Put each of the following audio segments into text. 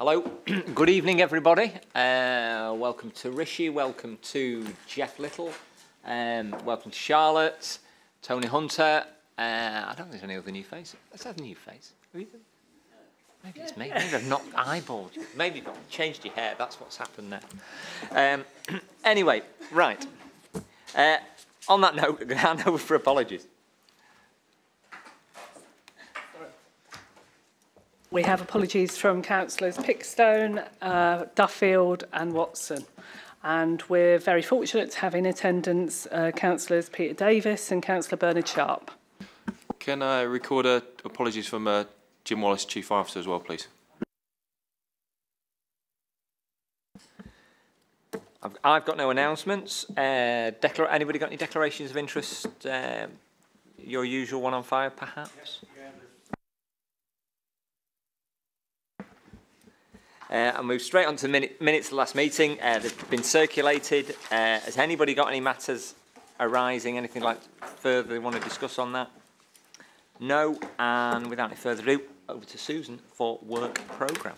Hello, good evening everybody. Welcome to Rishi, welcome to Jeff Little, welcome to Charlotte, Tony Hunter. I don't think there's any other new face. Let's have a new face. Maybe it's me. Maybe I've not eyeballed you. Maybe you've not changed your hair. That's what's happened there. Anyway, right. On that note, I'm going to hand over for apologies. We have apologies from councillors Pickstone, Duffield and Watson. And we're very fortunate to have in attendance councillors Peter Davis and councillor Bernard Sharp. Can I record apologies from Jim Wallace, Chief Officer, as well, please? I've got no announcements. Anybody got any declarations of interest? Your usual one on fire, perhaps? Yes. I'll move straight on to the minutes of the last meeting. They've been circulated. Has anybody got any matters arising, anything like further they want to discuss on that? No, and without any further ado, over to Susan for work programme.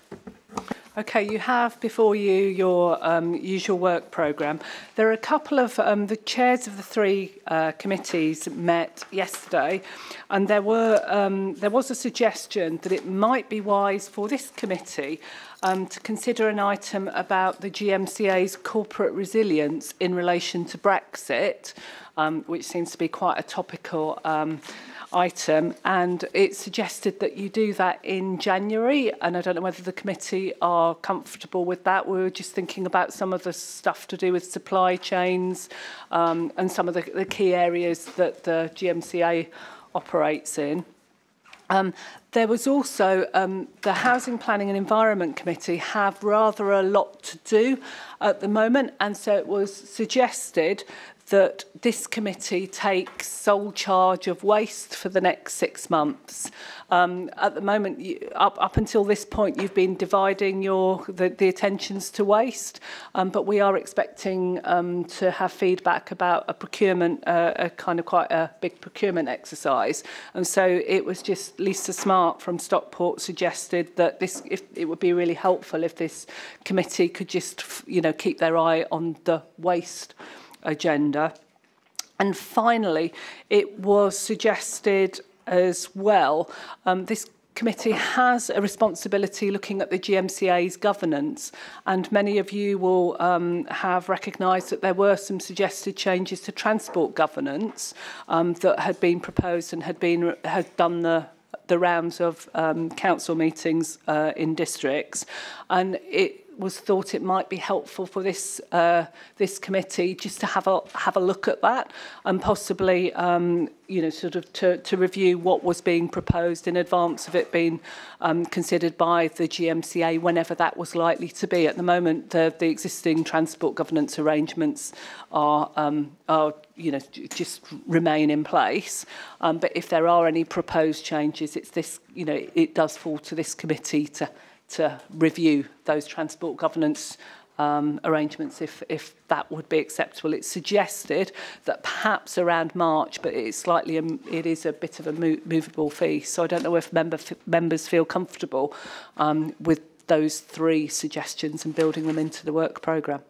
Okay, you have before you your usual work programme. There are a couple of the chairs of the three committees met yesterday, and there was a suggestion that it might be wise for this committee to consider an item about the Gmca's corporate resilience in relation to Brexit, which seems to be quite a topical item, and it suggested that you do that in January, and I don't know whether the committee are comfortable with that. We were just thinking about some of the stuff to do with supply chains and some of the key areas that the Gmca operates in. There was also the Housing Planning and Environment Committee have rather a lot to do at the moment, and so it was suggested that this committee takes sole charge of waste for the next 6 months. At the moment, up until this point, you've been dividing the attentions to waste, but we are expecting to have feedback about a procurement, quite a big procurement exercise. And so it was just Lisa Smart from Stockport suggested that it would be really helpful if this committee could just, keep their eye on the waste agenda. And finally, it was suggested as well, this committee has a responsibility looking at the Gmca's governance, and many of you will have recognised that there were some suggested changes to transport governance that had been proposed and had done the rounds of council meetings in districts, and it was thought it might be helpful for this committee just to have a look at that and possibly to review what was being proposed in advance of it being considered by the Gmca whenever that was likely to be. At the moment, the existing transport governance arrangements are just remain in place. But if there are any proposed changes, it's this, it does fall to this committee to review those transport governance arrangements if that would be acceptable. It's suggested that perhaps around March, but it is a bit of a movable feast. So I don't know if members feel comfortable with those three suggestions and building them into the work programme.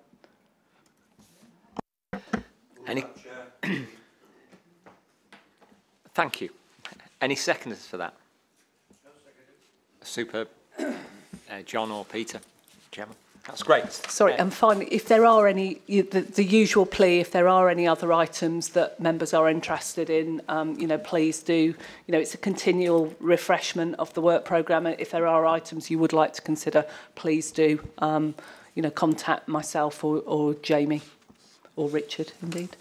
Thank you. Any seconders for that? No seconders. Superb. John or Peter? Gemma? That's great. Sorry, and finally, if there are any, the usual plea, if there are any other items that members are interested in, please do. It's a continual refreshment of the work programme. If there are items you would like to consider, please do, contact myself or Jamie or Richard, indeed.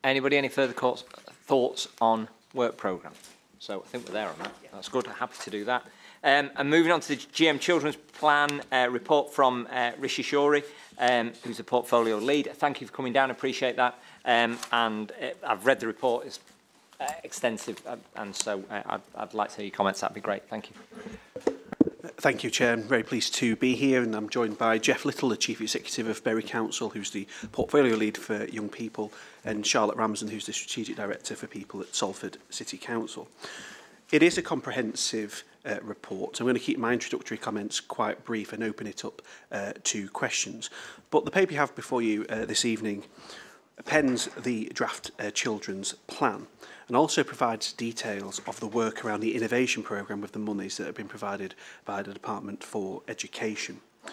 Anybody, any further thoughts on work programme? So I think we're there on that. That's good. Happy to do that. And moving on to the GM Children's Plan report from Rishi Shorey, who's the portfolio lead. Thank you for coming down. Appreciate that. And I've read the report. It's extensive, and so I'd like to hear your comments. That'd be great. Thank you. Thank you, Chair. I'm very pleased to be here, and I'm joined by Jeff Little, the Chief Executive of Bury Council, who's the Portfolio Lead for Young People, and Charlotte Ramsden, who's the Strategic Director for People at Salford City Council. It is a comprehensive report. I'm going to keep my introductory comments quite brief and open it up to questions. But the paper you have before you this evening appends the draft children's plan and also provides details of the work around the innovation programme with the monies that have been provided by the Department for Education. A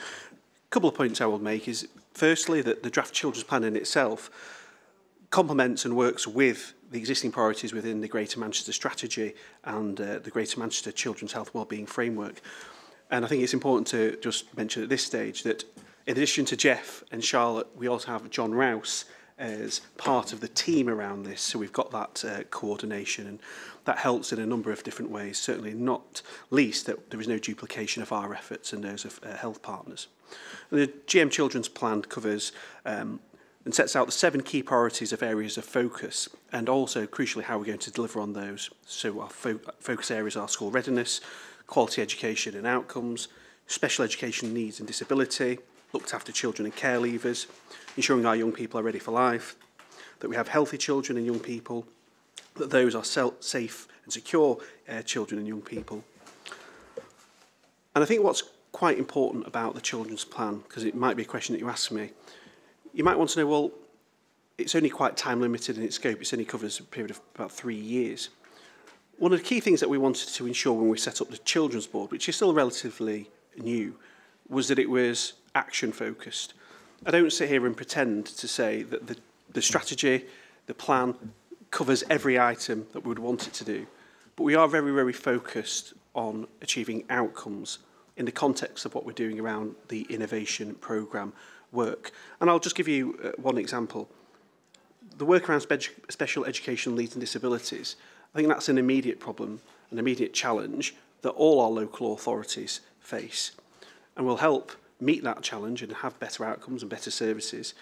couple of points I will make is, firstly, that the draft children's plan in itself complements and works with the existing priorities within the Greater Manchester Strategy and the Greater Manchester Children's Health Wellbeing Framework. And I think it's important to just mention at this stage that in addition to Jeff and Charlotte, we also have John Rouse as part of the team around this. So we've got that coordination, and that helps in a number of different ways, certainly not least that there is no duplication of our efforts and those of health partners. And the GM Children's Plan covers and sets out the 7 key priorities of areas of focus, and also, crucially, how we're going to deliver on those. So our focus areas are school readiness, quality education and outcomes, special education needs and disability, looked after children and care leavers, ensuring our young people are ready for life, that we have healthy children and young people, that those are safe and secure children and young people. And I think what's quite important about the children's plan, because it might be a question that you ask me, you might want to know, well, it's only quite time limited in its scope. It only covers a period of about 3 years. One of the key things that we wanted to ensure when we set up the Children's Board, which is still relatively new, was that it was action focused. I don't sit here and pretend to say that the strategy, the plan, covers every item that we would want it to do, but we are very, very focused on achieving outcomes in the context of what we're doing around the innovation programme work. And I'll just give you one example. The work around special education needs and disabilities, I think that's an immediate problem, an immediate challenge that all our local authorities face, and will help meet that challenge and have better outcomes and better services,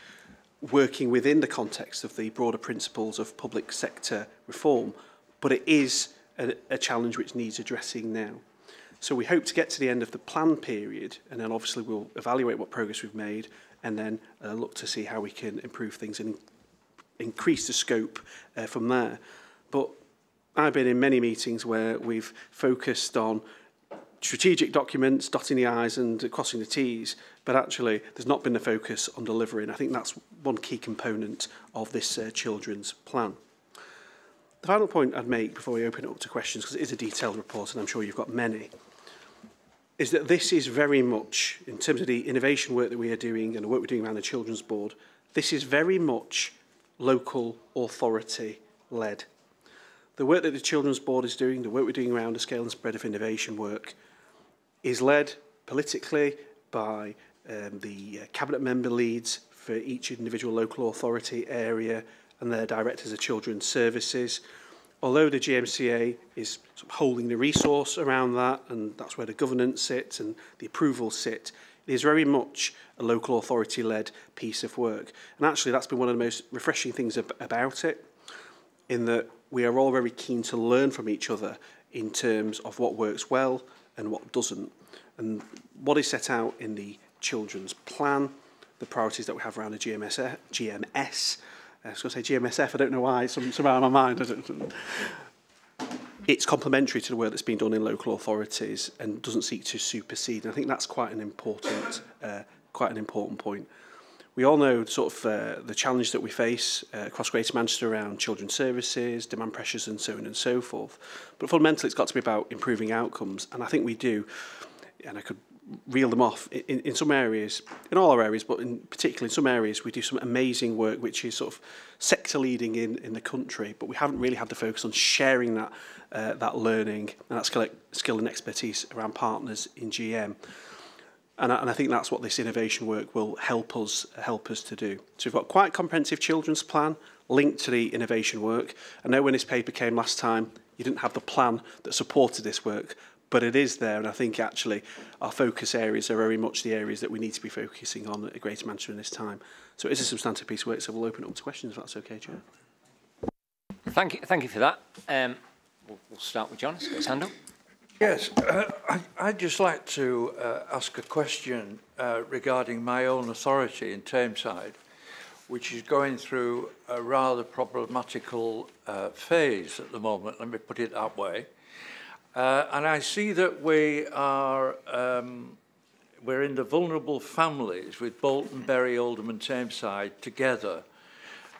working within the context of the broader principles of public sector reform. But it is a challenge which needs addressing now. So we hope to get to the end of the plan period, and then obviously we'll evaluate what progress we've made, and then look to see how we can improve things and increase the scope from there. But I've been in many meetings where we've focused on strategic documents, dotting the I's and crossing the T's, but actually there's not been the focus on delivering. I think that's one key component of this children's plan. The final point I'd make before we open it up to questions, because it is a detailed report and I'm sure you've got many, is that this is very much, in terms of the innovation work that we are doing and the work we're doing around the Children's Board, this is very much local authority led. The work that the Children's Board is doing, the work we're doing around the scale and spread of innovation work, is led politically by the cabinet member leads for each individual local authority area and their directors of children's services. Although the Gmca is sort of holding the resource around that, and that's where the governance sits and the approvals sit, it is very much a local authority-led piece of work. And actually that's been one of the most refreshing things about it, in that we are all very keen to learn from each other in terms of what works well and what doesn't. And what is set out in the children's plan, the priorities that we have around the GMS, I was going to say GMSF, I don't know why, somehow in my mind. It's complementary to the work that's been done in local authorities and doesn't seek to supersede. And I think that's quite an important point. We all know sort of the challenge that we face across Greater Manchester around children's services, demand pressures and so on and so forth. But fundamentally, it's got to be about improving outcomes. And I think we do, and I could reel them off in some areas, in all our areas, but in particular in some areas, we do some amazing work which is sort of sector leading in the country, but we haven't really had the focus on sharing that learning and that skill and expertise around partners in GM. And I think that's what this innovation work will help us to do. So we've got quite a comprehensive children's plan linked to the innovation work. I know when this paper came last time, you didn't have the plan that supported this work, but it is there, and I think actually our focus areas are very much the areas that we need to be focusing on at Greater Manchester in this time. So it is a substantive piece of work, so we'll open it up to questions if that's okay, Chair. Thank you for that. We'll start with John. He's got his hand up. Yes, I'd just like to ask a question regarding my own authority in Tameside, which is going through a rather problematical phase at the moment, let me put it that way. And I see that we are we're in the vulnerable families with Bolton, Bury, Oldham and Tameside together.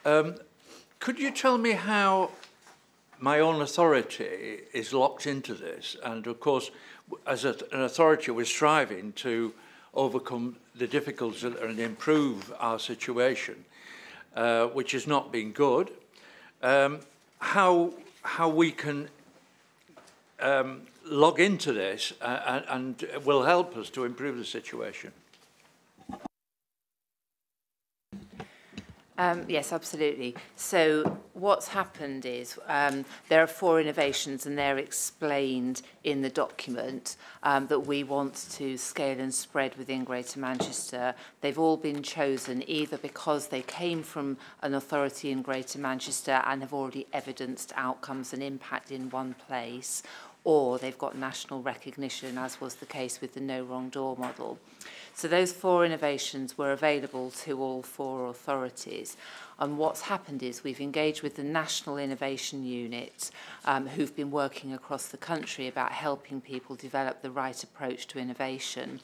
Could you tell me how my own authority is locked into this? And of course, as an authority, we're striving to overcome the difficulties and improve our situation, which has not been good. How we can log into this and will help us to improve the situation. Yes, absolutely. So what's happened is there are 4 innovations and they're explained in the document that we want to scale and spread within Greater Manchester. They've all been chosen either because they came from an authority in Greater Manchester and have already evidenced outcomes and impact in one place, or they've got national recognition, as was the case with the No Wrong Door model. So those 4 innovations were available to all 4 authorities. And what's happened is we've engaged with the National Innovation Unit, who've been working across the country about helping people develop the right approach to innovation.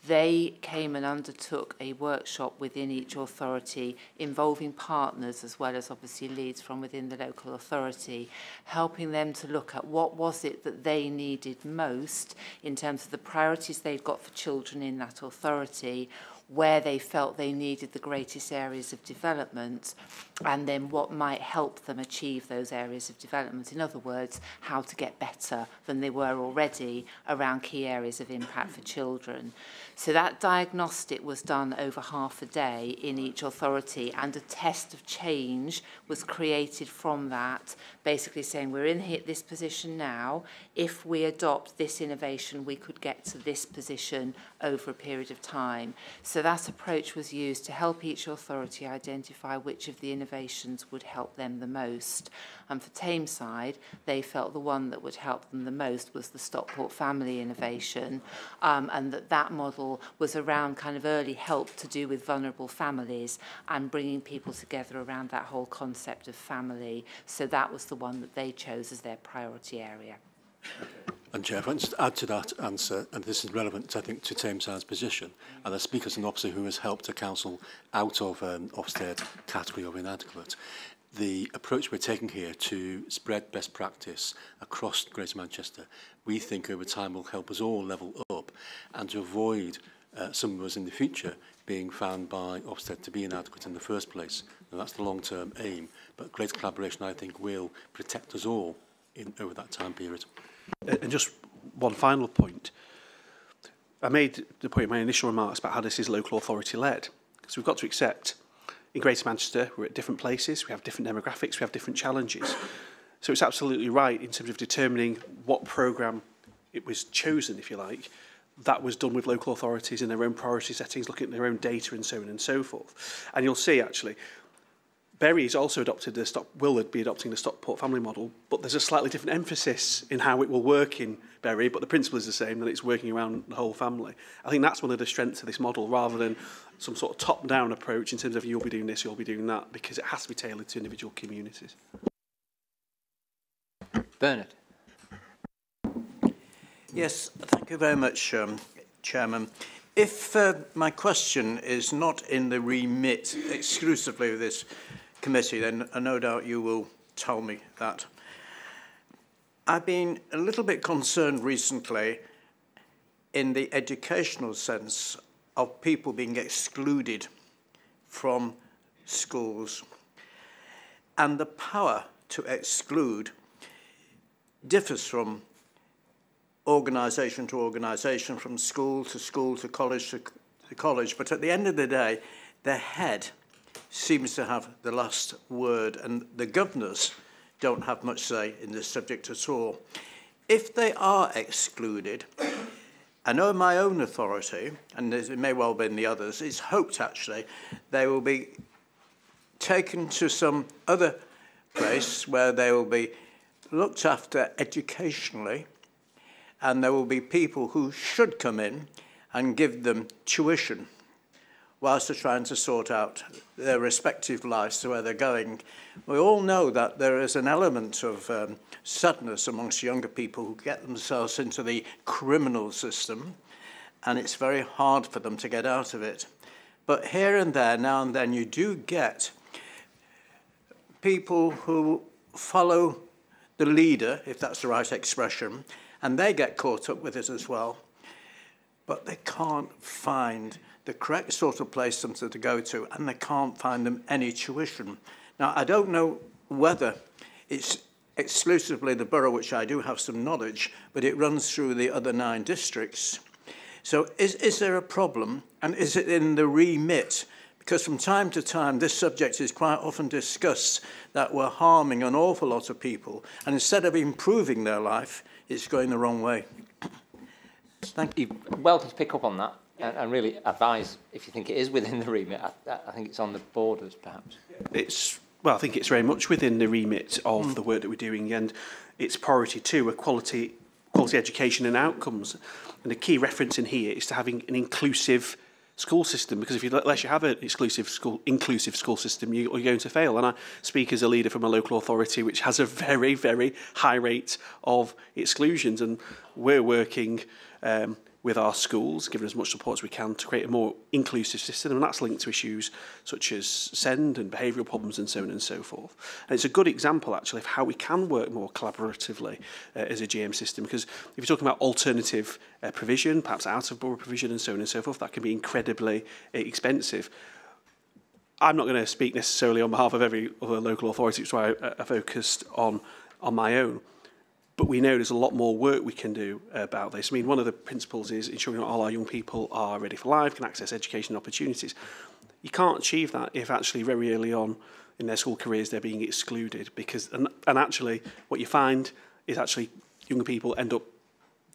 They came and undertook a workshop within each authority involving partners as well as obviously leads from within the local authority, helping them to look at what was it that they needed most in terms of the priorities they've got for children in that authority, where they felt they needed the greatest areas of development, and then what might help them achieve those areas of development. In other words, how to get better than they were already around key areas of impact for children. So that diagnostic was done over half a day in each authority, and a test of change was created from that, basically saying we're in this position now. If we adopt this innovation, we could get to this position over a period of time. So that approach was used to help each authority identify which of the innovations would help them the most. And for Tameside, they felt the one that would help them the most was the Stockport family innovation, and that model was around kind of early help to do with vulnerable families and bringing people together around that whole concept of family. So that was the one that they chose as their priority area. And Chair, if I can just add to that answer, and this is relevant, I think, to Tameside's position, and I speak as an officer who has helped a council out of an Ofsted category of inadequate. The approach we're taking here to spread best practice across Greater Manchester, we think over time will help us all level up and to avoid some of us in the future being found by Ofsted to be inadequate in the first place. And that's the long-term aim. But greater collaboration, I think, will protect us all over that time period. And just one final point. I made the point in my initial remarks about how this is local authority led. Because we've got to accept in Greater Manchester, we're at different places, we have different demographics, we have different challenges. So it's absolutely right in terms of determining what programme it was chosen, if you like. That was done with local authorities in their own priority settings, looking at their own data and so on and so forth. And you'll see, actually, Bury's also adopted will be adopting the Stockport family model, but there's a slightly different emphasis in how it will work in Bury, but the principle is the same, that it's working around the whole family. I think that's one of the strengths of this model, rather than some sort of top-down approach in terms of you'll be doing this, you'll be doing that, because it has to be tailored to individual communities. Bernard. Yes, thank you very much, Chairman. If my question is not in the remit exclusively of this committee, then no doubt you will tell me that. I've been a little bit concerned recently in the educational sense of people being excluded from schools. And the power to exclude differs from organisation to organisation, from school to college to college. But at the end of the day, the head seems to have the last word, and the governors don't have much say in this subject at all. If they are excluded, I know my own authority, and it may well be in the others, it's hoped actually they will be taken to some other place where they will be looked after educationally, and there will be people who should come in and give them tuition whilst they're trying to sort out their respective lives to where they're going. We all know that there is an element of sadness amongst younger people who get themselves into the criminal system, and it's very hard for them to get out of it. But here and there, now and then, you do get people who follow the leader, if that's the right expression, and they get caught up with it as well. But they can't find the correct sort of place for them to go to, and they can't find them any tuition. Now, I don't know whether it's exclusively the borough, which I do have some knowledge, but it runs through the other 9 districts. So is there a problem, and is it in the remit? Because from time to time, this subject is quite often discussed, that we're harming an awful lot of people, and instead of improving their life, it's going the wrong way. Thank you. Welcome to pick up on that and really advise if you think it is within the remit. I think it's on the borders, perhaps. Well, I think it's very much within the remit of the work that we're doing, and it's priority 2, a quality education and outcomes. And the key reference in here is to having an inclusive school system, because unless you have an inclusive school system, you're going to fail. And I speak as a leader from a local authority which has a very, very high rate of exclusions, and we're working with our schools, giving as much support as we can to create a more inclusive system, and that's linked to issues such as SEND and behavioural problems and so on and so forth. And it's a good example, actually, of how we can work more collaboratively as a GM system, because if you're talking about alternative provision, perhaps out-of-borough provision and so on and so forth, that can be incredibly expensive. I'm not going to speak necessarily on behalf of every other local authority, which is why I focused on my own. But we know there's a lot more work we can do about this. I mean, one of the principles is ensuring that all our young people are ready for life, can access education opportunities. You can't achieve that if actually very early on in their school careers they're being excluded, because and actually what you find is actually young people end up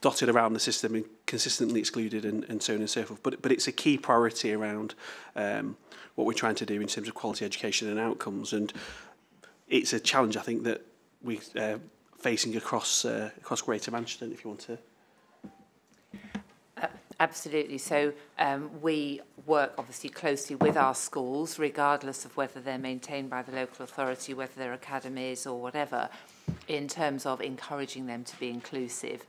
dotted around the system and consistently excluded and so on and so forth. But it's a key priority around what we're trying to do in terms of quality education and outcomes, and it's a challenge I think that we facing across Greater Manchester, if you want to. Absolutely. So we work obviously closely with our schools, regardless of whether they're maintained by the local authority, whether they're academies or whatever, in terms of encouraging them to be inclusive.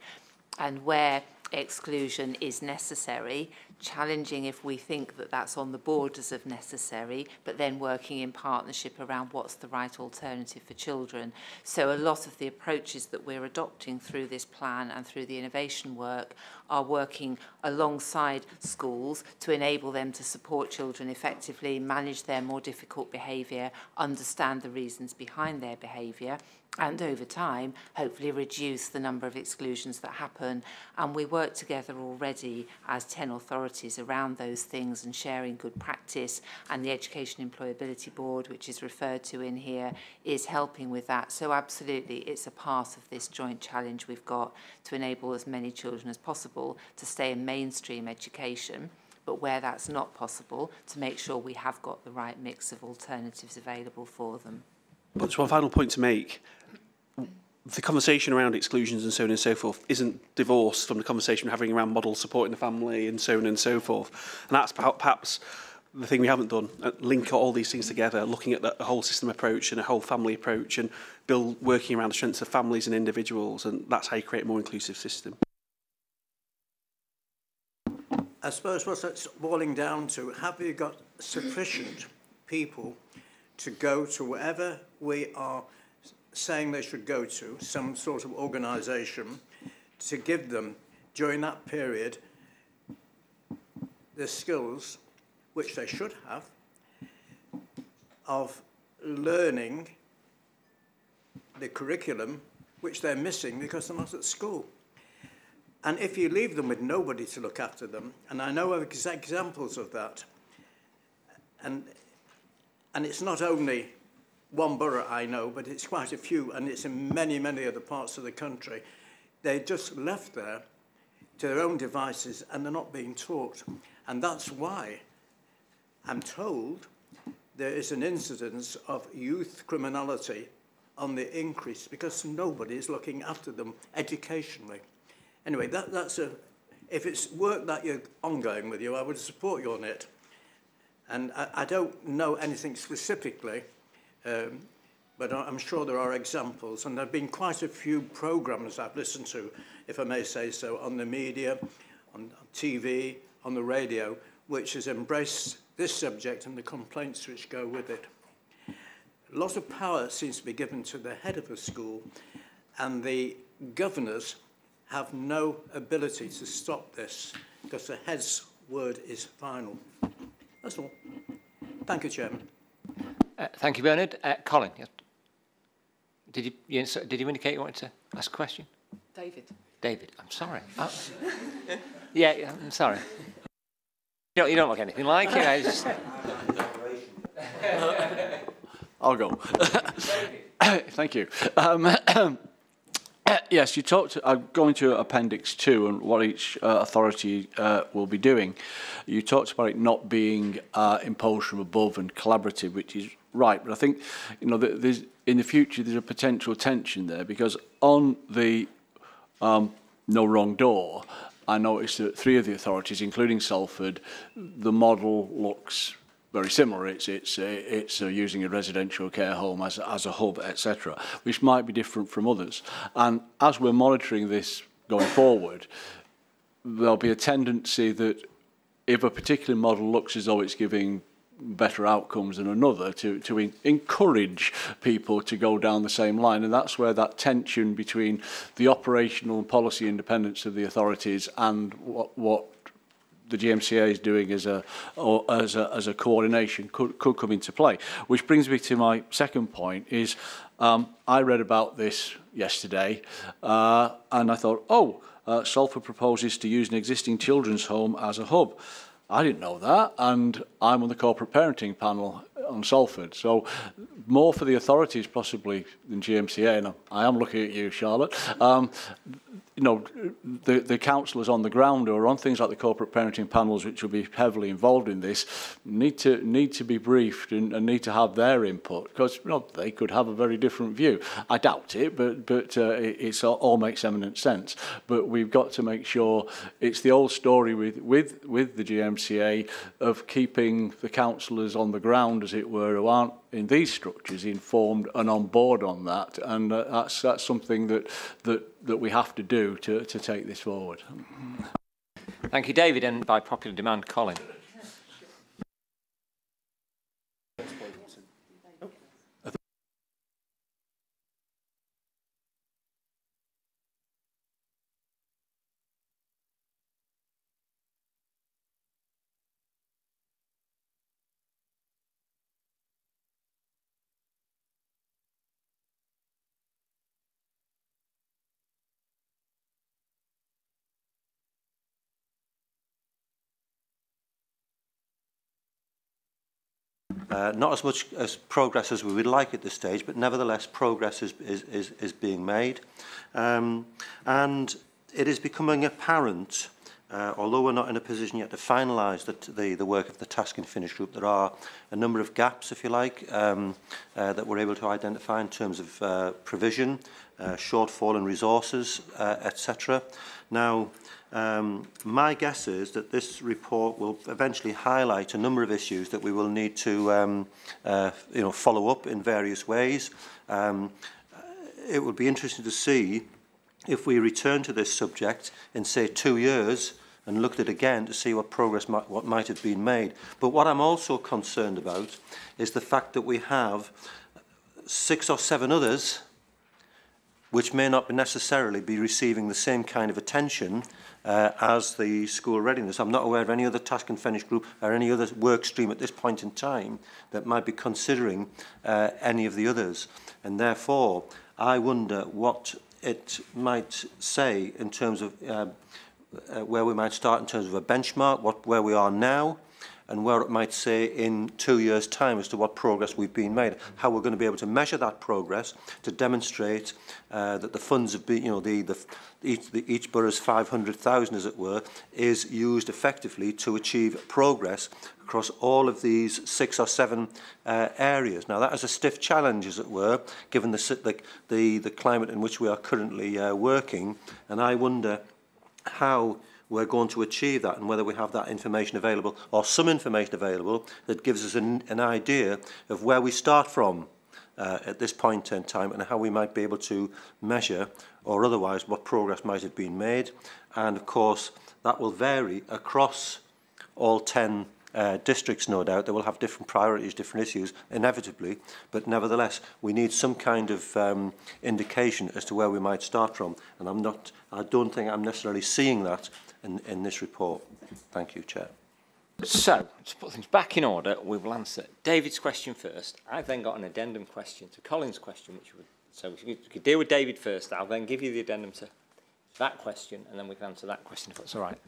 And where exclusion is necessary, challenging if we think that that's on the borders of necessary, but then working in partnership around what's the right alternative for children. So a lot of the approaches that we're adopting through this plan and through the innovation work are working alongside schools to enable them to support children effectively, manage their more difficult behaviour, understand the reasons behind their behaviour, and over time, hopefully reduce the number of exclusions that happen. And we work together already as 10 authorities around those things and sharing good practice. And the Education Employability Board, which is referred to in here, is helping with that. So absolutely, it's a part of this joint challenge we've got to enable as many children as possible to stay in mainstream education, but where that's not possible, to make sure we have got the right mix of alternatives available for them. But just one final point to make. The conversation around exclusions and so on and so forth isn't divorced from the conversation we're having around model supporting the family and so on and so forth. And that's perhaps the thing we haven't done, link all these things together, looking at the whole system approach and a whole family approach, and working around the strengths of families and individuals, and that's how you create a more inclusive system. I suppose what it's boiling down to, have you got sufficient people to go to wherever we are saying they should go to, some sort of organisation, to give them, during that period, the skills, which they should have, of learning the curriculum, which they're missing because they're not at school. And if you leave them with nobody to look after them, and I know of examples of that, and it's not only one borough I know, but it's quite a few, and it's in many, many other parts of the country. They're just left there to their own devices, and they're not being taught. And that's why I'm told there is an incidence of youth criminality on the increase, because nobody is looking after them educationally. Anyway, that's if it's work that you're ongoing with you, I would support you on it. And I don't know anything specifically, but I'm sure there are examples. And there have been quite a few programmes I've listened to, if I may say so, on the media, on TV, on the radio, which has embraced this subject and the complaints which go with it. A lot of power seems to be given to the head of a school, and the governors have no ability to stop this because the head's word is final. That's all. Thank you, Chairman. Thank you, Bernard. Colin, yes. Did you indicate you wanted to ask a question? David, I'm sorry. Yeah, I'm sorry. You don't look anything like it. I just... I'll go. Thank you. Yes, you talked. Going to Appendix 2 and what each authority will be doing. You talked about it not being imposed from above and collaborative, which is right. But I think, there's, in the future there's a potential tension there, because on the No Wrong Door, I noticed that 3 of the authorities, including Salford, the model looks very similar. It's using a residential care home as a hub, etc., which might be different from others. And as we're monitoring this going forward, there'll be a tendency that if a particular model looks as though it's giving better outcomes than another, to encourage people to go down the same line. And that's where that tension between the operational and policy independence of the authorities and what the Gmca is doing as a coordination could come into play. Which brings me to my second point is, I read about this yesterday and I thought, Salford proposes to use an existing children's home as a hub. I didn't know that, and I'm on the corporate parenting panel on Salford. So more for the authorities possibly than Gmca, and I am looking at you, Charlotte. The councillors on the ground who are on things like the corporate parenting panels, which will be heavily involved in this, need to be briefed and need to have their input, because they could have a very different view. I doubt it, but it all makes eminent sense. But we've got to make sure it's the old story with the Gmca of keeping the councillors on the ground, as it were, who aren't in these structures informed and on board on that, and that's something that we have to do to take this forward. Thank you, David, and by popular demand, Colin. Not as much as progress as we would like at this stage, but nevertheless progress is being made. And it is becoming apparent, although we're not in a position yet to finalise the work of the task and finish group, there are a number of gaps, if you like, that we're able to identify in terms of provision, shortfall in resources, etc. Now, my guess is that this report will eventually highlight a number of issues that we will need to follow up in various ways. It would be interesting to see if we return to this subject in, say, 2 years and looked at it again to see what progress what might have been made. But what I'm also concerned about is the fact that we have 6 or 7 others which may not necessarily be receiving the same kind of attention as the school readiness. I'm not aware of any other task and finish group or any other work stream at this point in time that might be considering any of the others. And therefore, I wonder what it might say in terms of where we might start in terms of a benchmark, where we are now, and where it might say in 2 years' time as to what progress we've been made, how we're going to be able to measure that progress to demonstrate that the funds have been, each borough's 500,000, as it were, is used effectively to achieve progress across all of these 6 or 7 areas. Now, that is a stiff challenge, as it were, given the climate in which we are currently working, and I wonder how we're going to achieve that, and whether we have that information available or some information available that gives us an idea of where we start from at this point in time and how we might be able to measure or otherwise what progress might have been made. And of course that will vary across all 10 districts, no doubt. They will have different priorities, different issues, inevitably, but nevertheless, we need some kind of indication as to where we might start from, and I don't think I'm necessarily seeing that in this report. Thank you, Chair. So, to put things back in order, we will answer David's question first. I've then got an addendum question to Colin's question, which would, so we could deal with David first. I'll then give you the addendum to that question, and then we can answer that question if that's all right.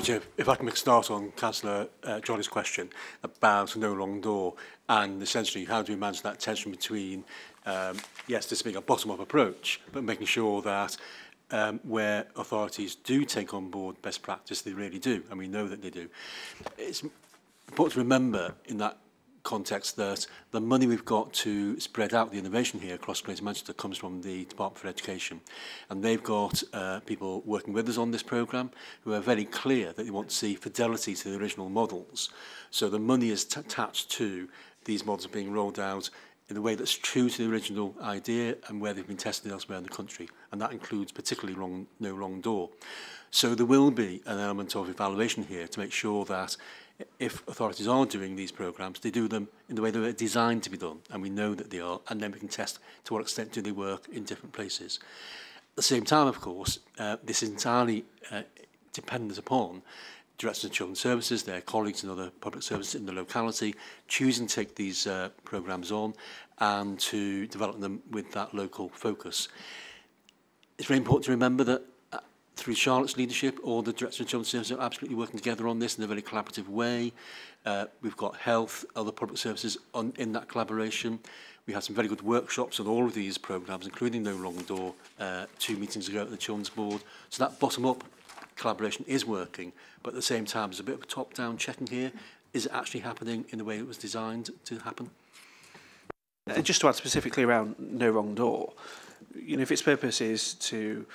Chair, if I can make a start on Councillor Johnny's question about no long door, and essentially how do we manage that tension between, yes, this being a bottom-up approach, but making sure that where authorities do take on board best practice, they really do, and we know that they do. It's important to remember in that context that the money we've got to spread out the innovation here across Greater Manchester comes from the Department for Education, and they've got people working with us on this programme who are very clear that they want to see fidelity to the original models. So the money is attached to these models being rolled out in a way that's true to the original idea and where they've been tested elsewhere in the country, and that includes particularly no wrong door. So there will be an element of evaluation here to make sure that if authorities are doing these programmes, they do them in the way they're designed to be done, and we know that they are, and then we can test to what extent do they work in different places. At the same time, of course, this is entirely dependent upon Directors of Children's Services, their colleagues and other public services in the locality, choosing to take these programmes on and to develop them with that local focus. It's very important to remember that through Charlotte's leadership, all the Directors of Children's Services are absolutely working together on this in a very collaborative way. We've got health, other public services in that collaboration. We had some very good workshops on all of these programmes, including No Wrong Door, 2 meetings ago at the Children's Board. So that bottom-up collaboration is working, but at the same time, there's a bit of a top-down checking here. Is it actually happening in the way it was designed to happen? Just to add specifically around No Wrong Door, you know, if its purpose is to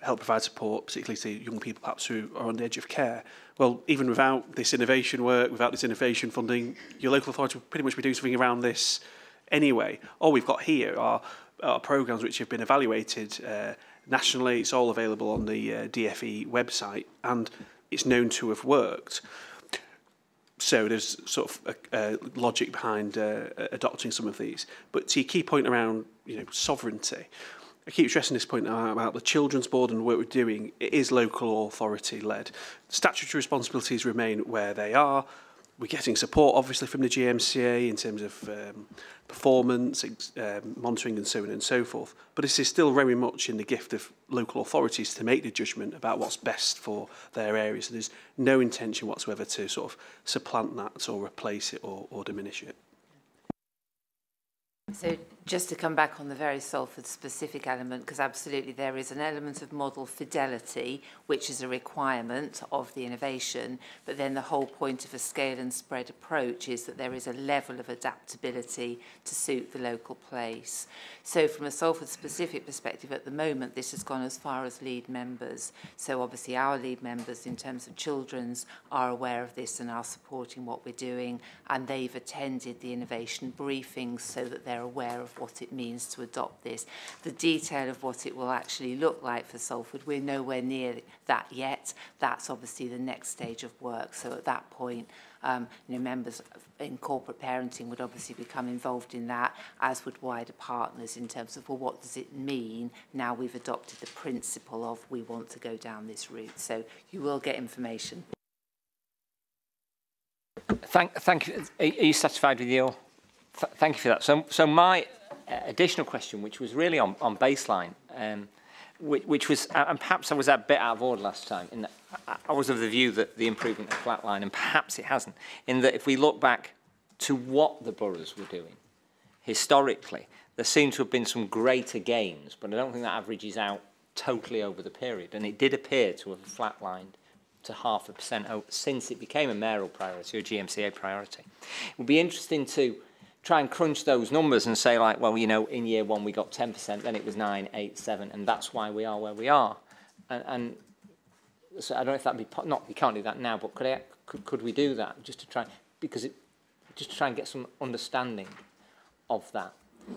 help provide support, particularly to young people perhaps who are on the edge of care, well, even without this innovation work, without this innovation funding, your local authority will pretty much be doing something around this anyway. All we've got here are programmes which have been evaluated nationally. It's all available on the DFE website, and it's known to have worked. So there's sort of a logic behind adopting some of these. But to your key point around, you know, sovereignty, I keep stressing this point about the Children's Board and the work we're doing. It is local authority led. Statutory responsibilities remain where they are. We're getting support, obviously, from the Gmca in terms of performance, monitoring and so on and so forth. But this is still very much in the gift of local authorities to make the judgment about what's best for their areas. So there's no intention whatsoever to sort of supplant that or replace it or diminish it. So just to come back on the very Salford-specific element, because absolutely there is an element of model fidelity, which is a requirement of the innovation, but then the whole point of a scale and spread approach is that there is a level of adaptability to suit the local place. So from a Salford-specific perspective, at the moment, this has gone as far as lead members. So obviously our lead members in terms of children's are aware of this and are supporting what we're doing, and they've attended the innovation briefings so that they're aware of what it means to adopt this. The detail of what it will actually look like for Salford, we're nowhere near that yet. That's obviously the next stage of work. So at that point, you know, members in corporate parenting would obviously become involved in that, as would wider partners in terms of, well, what does it mean now we've adopted the principle of we want to go down this route. So you will get information. Thank you. Are you satisfied with your... Thank you for that. So my additional question, which was really on baseline, which was, and perhaps I was a bit out of order last time, in that I was of the view that the improvement had flatlined, and perhaps it hasn't, in that if we look back to what the boroughs were doing, historically, there seem to have been some greater gains, but I don't think that averages out totally over the period, and it did appear to have flatlined to 0.5% since it became a mayoral priority or Gmca priority. It would be interesting to try and crunch those numbers and say, like, well, you know, in year one we got 10%, then it was 9, 8, 7, and that's why we are where we are. And so I don't know if that'd be not. You can't do that now, but could we do that just to try just to try and get some understanding of that,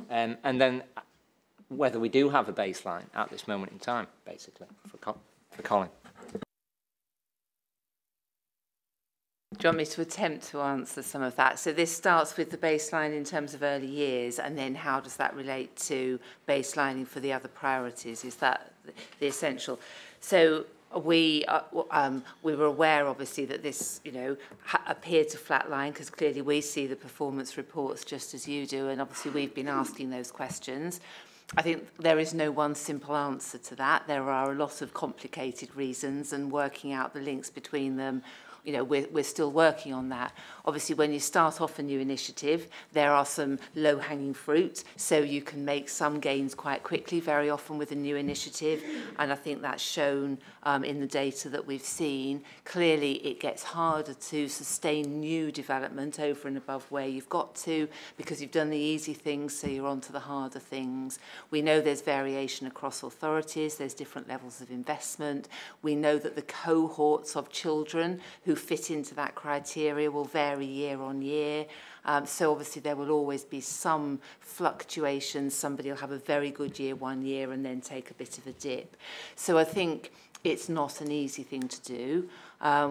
and then whether we do have a baseline at this moment in time, basically for Colin. Do you want me to attempt to answer some of that? So this starts with the baseline in terms of early years, and then how does that relate to baselining for the other priorities? Is that the essential? So we were aware, obviously, that this, appeared to flatline, because clearly we see the performance reports just as you do, and obviously we've been asking those questions. I think there is no one simple answer to that. There are a lot of complicated reasons, and working out the links between them, we're still working on that. Obviously, when you start off a new initiative, there are some low-hanging fruit, so you can make some gains quite quickly, very often with a new initiative, and I think that's shown in the data that we've seen. Clearly, it gets harder to sustain new development over and above where you've got to, because you've done the easy things, so you're on to the harder things. We know there's variation across authorities, there's different levels of investment. We know that the cohorts of children who fit into that criteria will vary year on year. So obviously there will always be some fluctuations. Somebody will have a very good year one year and then take a bit of a dip. So I think it's not an easy thing to do.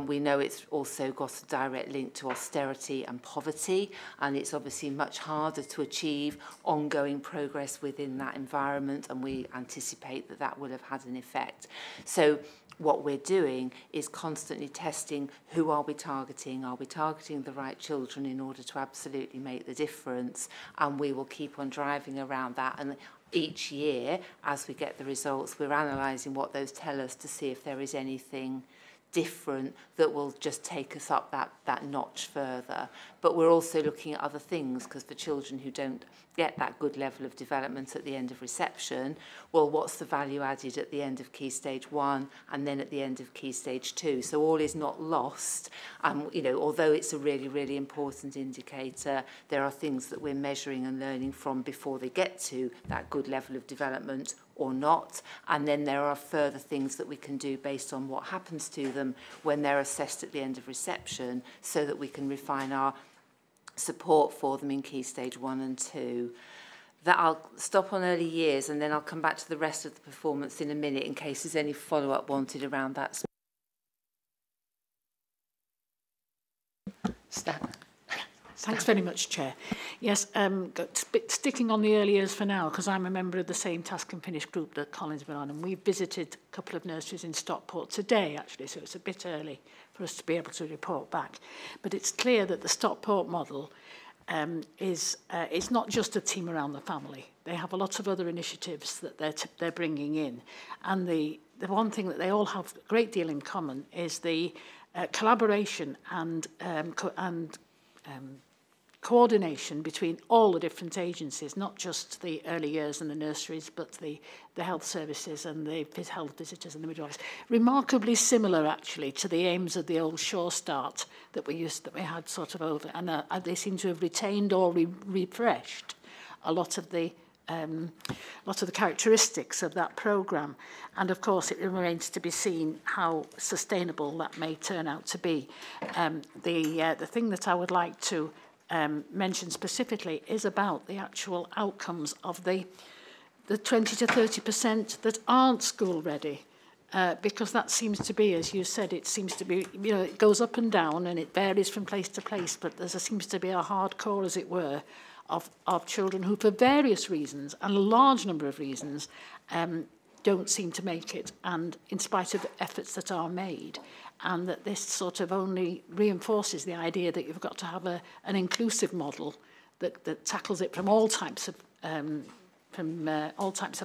We know it's also got a direct link to austerity and poverty, and it's obviously much harder to achieve ongoing progress within that environment, and we anticipate that that will have had an effect. So what we're doing is constantly testing who are we targeting the right children in order to absolutely make the difference, and we will keep on driving around that. And each year, as we get the results, we're analysing what those tell us to see if there is anything different that will just take us up that notch further. But we're also looking at other things, because for children who don't get that good level of development at the end of reception, well, what's the value added at the end of Key Stage 1 and then at the end of Key Stage 2? So all is not lost. Although it's a really, really important indicator, there are things that we're measuring and learning from before they get to that good level of development or not. And then there are further things that we can do based on what happens to them when they're assessed at the end of reception, so that we can refine our support for them in Key Stage 1 and 2. That I'll stop on early years, and then I'll come back to the rest of the performance in a minute in case there's any follow-up wanted around that. Stan. Thanks very much, Chair. Yes, sticking on the early years for now, because I'm a member of the same task and finish group that Colin's been on, and we've visited a couple of nurseries in Stockport today, actually, so it's a bit early for us to be able to report back. But it's clear that the Stockport model is not just a team around the family. They have a lot of other initiatives that they're bringing in. And the one thing that they all have a great deal in common is the collaboration and coordination between all the different agencies, not just the early years and the nurseries, but the health services and the health visitors and the midwives. Remarkably similar, actually, to the aims of the old Sure Start that we had sort of over, and they seem to have retained or refreshed a lot of the characteristics of that programme. And of course, it remains to be seen how sustainable that may turn out to be. The thing that I would like to mention specifically is about the actual outcomes of the 20 to 30% that aren't school ready, because that seems to be, as you said, it seems to be, it goes up and down and it varies from place to place, but there seems to be a hardcore, as it were, of children who, for various reasons, and a large number of reasons, don't seem to make it, and in spite of the efforts that are made. And that this sort of only reinforces the idea that you've got to have an inclusive model that tackles it from all types of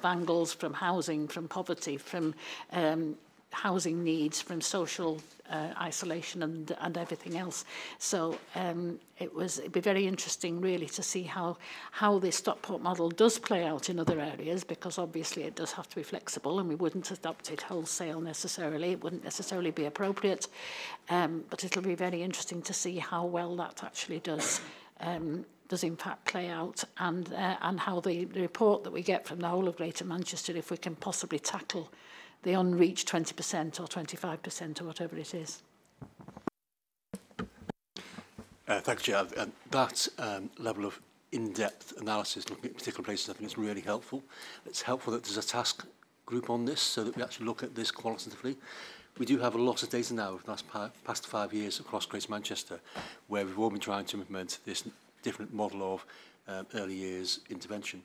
angles, from housing, from poverty, from housing needs, from social isolation and everything else. So it'd be very interesting, really, to see how the Stockport model does play out in other areas, because obviously it does have to be flexible, and we wouldn't adopt it wholesale necessarily. It wouldn't necessarily be appropriate, but it'll be very interesting to see how well that actually does in fact play out, and how the report that we get from the whole of Greater Manchester, if we can possibly tackle the unreached 20% or 25% or whatever it is. Thank you, Chair. That level of in-depth analysis, looking at particular places, I think is really helpful. It's helpful that there's a task group on this so that we actually look at this qualitatively. We do have a lot of data now over the past 5 years across Greater Manchester where we've all been trying to implement this different model of early years intervention.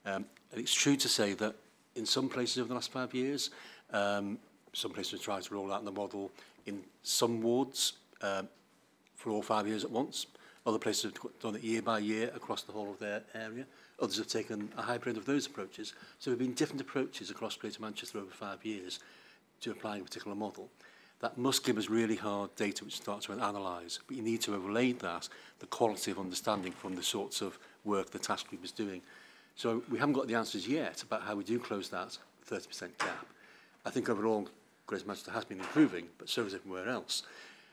And it's true to say that in some places over the last 5 years, some places have tried to roll out the model in some wards for all 5 years at once. Other places have done it year by year across the whole of their area. Others have taken a hybrid of those approaches. So there have been different approaches across Greater Manchester over 5 years to applying a particular model. That must give us really hard data which start to analyse, but you need to overlay that, the quality of understanding from the sorts of work the task group is doing. So we haven't got the answers yet about how we do close that 30% gap. I think overall Greater Manchester has been improving, but so is everywhere else.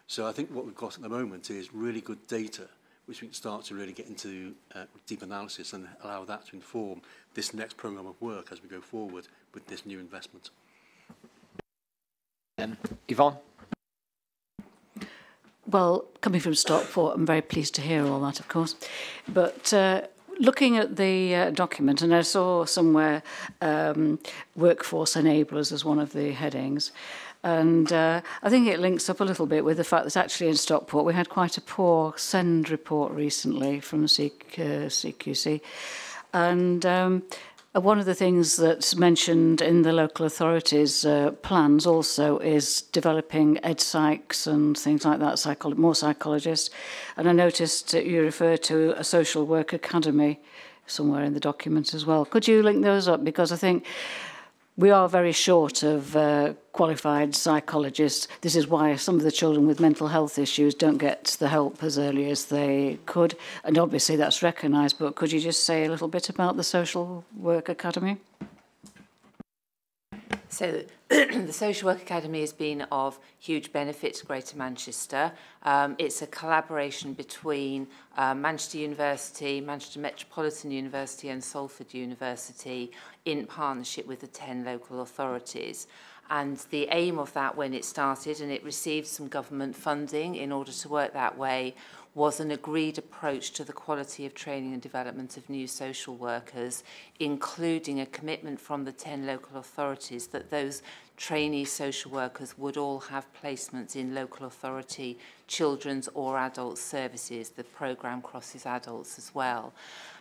So I think what we've got at the moment is really good data which we can start to really get into deep analysis and allow that to inform this next programme of work as we go forward with this new investment. Yvonne? Well, coming from Stockport, I'm very pleased to hear all that, of course. But looking at the document, and I saw somewhere workforce enablers as one of the headings, and I think it links up a little bit with the fact that actually in Stockport we had quite a poor SEND report recently from CQC. And one of the things that's mentioned in the local authorities' plans also is developing ed psychs and things like that, more psychologists. And I noticed that you refer to a social work academy somewhere in the document as well. Could you link those up? Because I think we are very short of qualified psychologists. This is why some of the children with mental health issues don't get the help as early as they could. And obviously that's recognised, but could you just say a little bit about the Social Work Academy? So the Social Work Academy has been of huge benefit to Greater Manchester. It's a collaboration between Manchester University, Manchester Metropolitan University and Salford University in partnership with the 10 local authorities. And the aim of that when it started, and it received some government funding in order to work that way, was an agreed approach to the quality of training and development of new social workers, including a commitment from the 10 local authorities that those trainee social workers would all have placements in local authority children's or adult services. The programme crosses adults as well.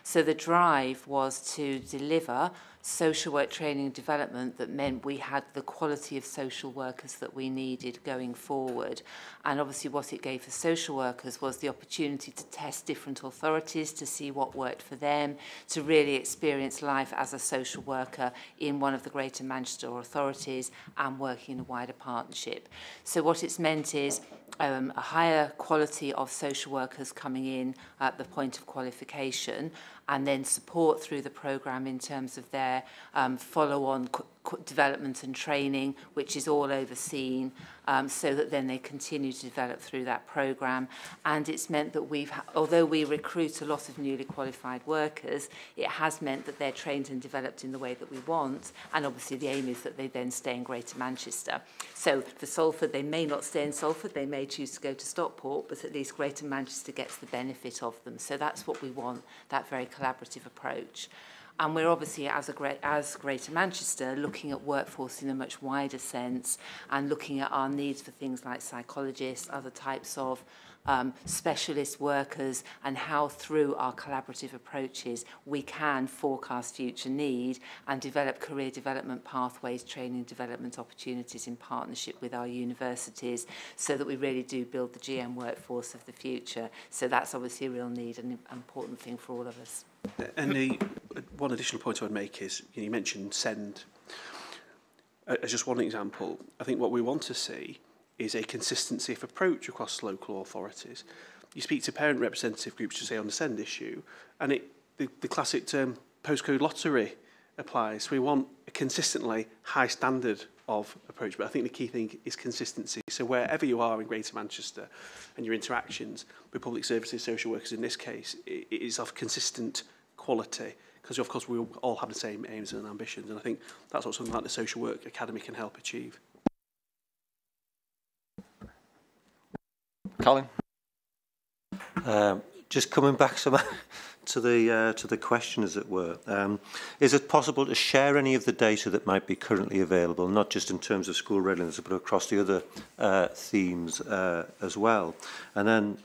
So the drive was to deliver social work training and development that meant we had the quality of social workers that we needed going forward. And obviously what it gave for social workers was the opportunity to test different authorities, to see what worked for them, to really experience life as a social worker in one of the Greater Manchester authorities and working in a wider partnership. So what it's meant is a higher quality of social workers coming in at the point of qualification, and then support through the programme in terms of their follow-on development and training, which is all overseen, so that then they continue to develop through that programme. And it's meant that although we recruit a lot of newly qualified workers, it has meant that they're trained and developed in the way that we want, and obviously the aim is that they then stay in Greater Manchester. So for Salford, they may not stay in Salford, they may choose to go to Stockport, but at least Greater Manchester gets the benefit of them. So that's what we want, that very collaborative approach. And we're obviously, as Greater Manchester, looking at workforce in a much wider sense and looking at our needs for things like psychologists, other types of specialist workers, and how through our collaborative approaches we can forecast future need and develop career development pathways, training development opportunities in partnership with our universities, so that we really do build the GM workforce of the future. So that's obviously a real need and an important thing for all of us. And one additional point I would make is, you mentioned SEND as just one example. I think what we want to see is a consistency of approach across local authorities. You speak to parent representative groups, to say, on the SEND issue, and the classic term postcode lottery applies. We want a consistently high standard of approach, but I think the key thing is consistency. So wherever you are in Greater Manchester and your interactions with public services, social workers in this case, it is of consistent quality, because of course we all have the same aims and ambitions, and I think that's what something like the Social Work Academy can help achieve. Colin? Just coming back to the question, as it were, is it possible to share any of the data that might be currently available, not just in terms of school readiness, but across the other themes as well? And then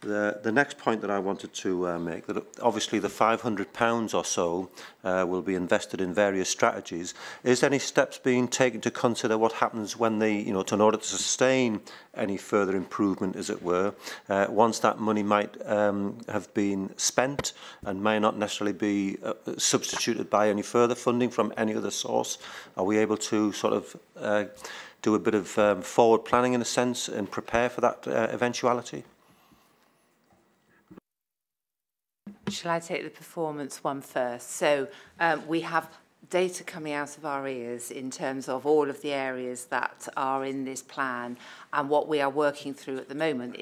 the next point that I wanted to make, that obviously the £500 or so will be invested in various strategies. Is any steps being taken to consider what happens when they, in order to sustain any further improvement, as it were, once that money might have been spent and may not necessarily be substituted by any further funding from any other source? Are we able to sort of do a bit of forward planning in a sense and prepare for that eventuality? Shall I take the performance one first? So we have data coming out of our ears in terms of all of the areas that are in this plan, and what we are working through at the moment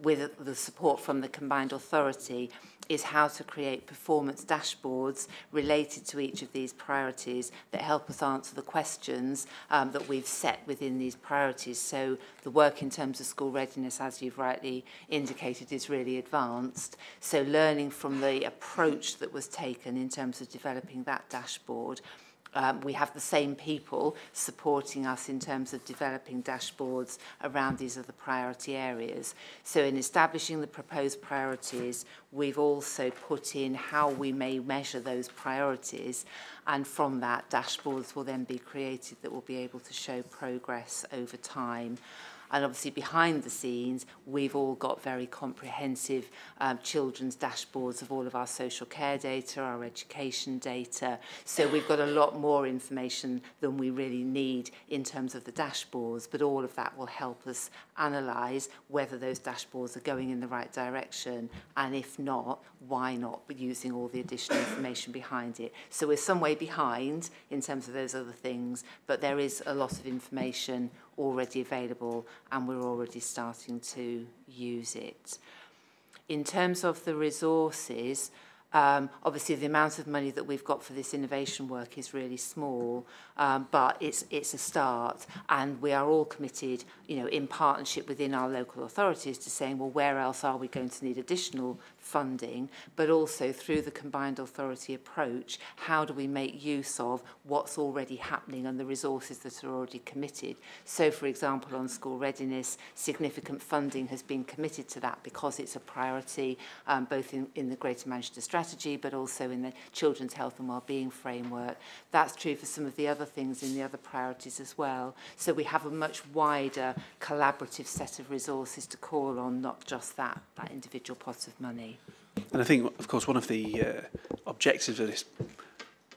with the support from the combined authority is how to create performance dashboards related to each of these priorities that help us answer the questions that we've set within these priorities. So the work in terms of school readiness, as you've rightly indicated, is really advanced. So learning from the approach that was taken in terms of developing that dashboard, we have the same people supporting us in terms of developing dashboards around these other priority areas. So in establishing the proposed priorities, we've also put in how we may measure those priorities, and from that, dashboards will then be created that will be able to show progress over time. And obviously behind the scenes, we've all got very comprehensive children's dashboards of all of our social care data, our education data. So we've got a lot more information than we really need in terms of the dashboards, but all of that will help us analyse whether those dashboards are going in the right direction, and if not, why not, but using all the additional information behind it. So we're some way behind in terms of those other things, but there is a lot of information already available, and we're already starting to use it. In terms of the resources, obviously the amount of money that we've got for this innovation work is really small, but it's a start, and we are all committed, in partnership within our local authorities, to saying, well, where else are we going to need additional funding, but also through the combined authority approach, how do we make use of what's already happening and the resources that are already committed? So, for example, on school readiness, significant funding has been committed to that because it's a priority, both in the Greater Manchester Strategy, but also in the Children's Health and Wellbeing Framework. That's true for some of the other things in the other priorities as well. So we have a much wider collaborative set of resources to call on, not just that individual pot of money. And I think, of course, one of the objectives of this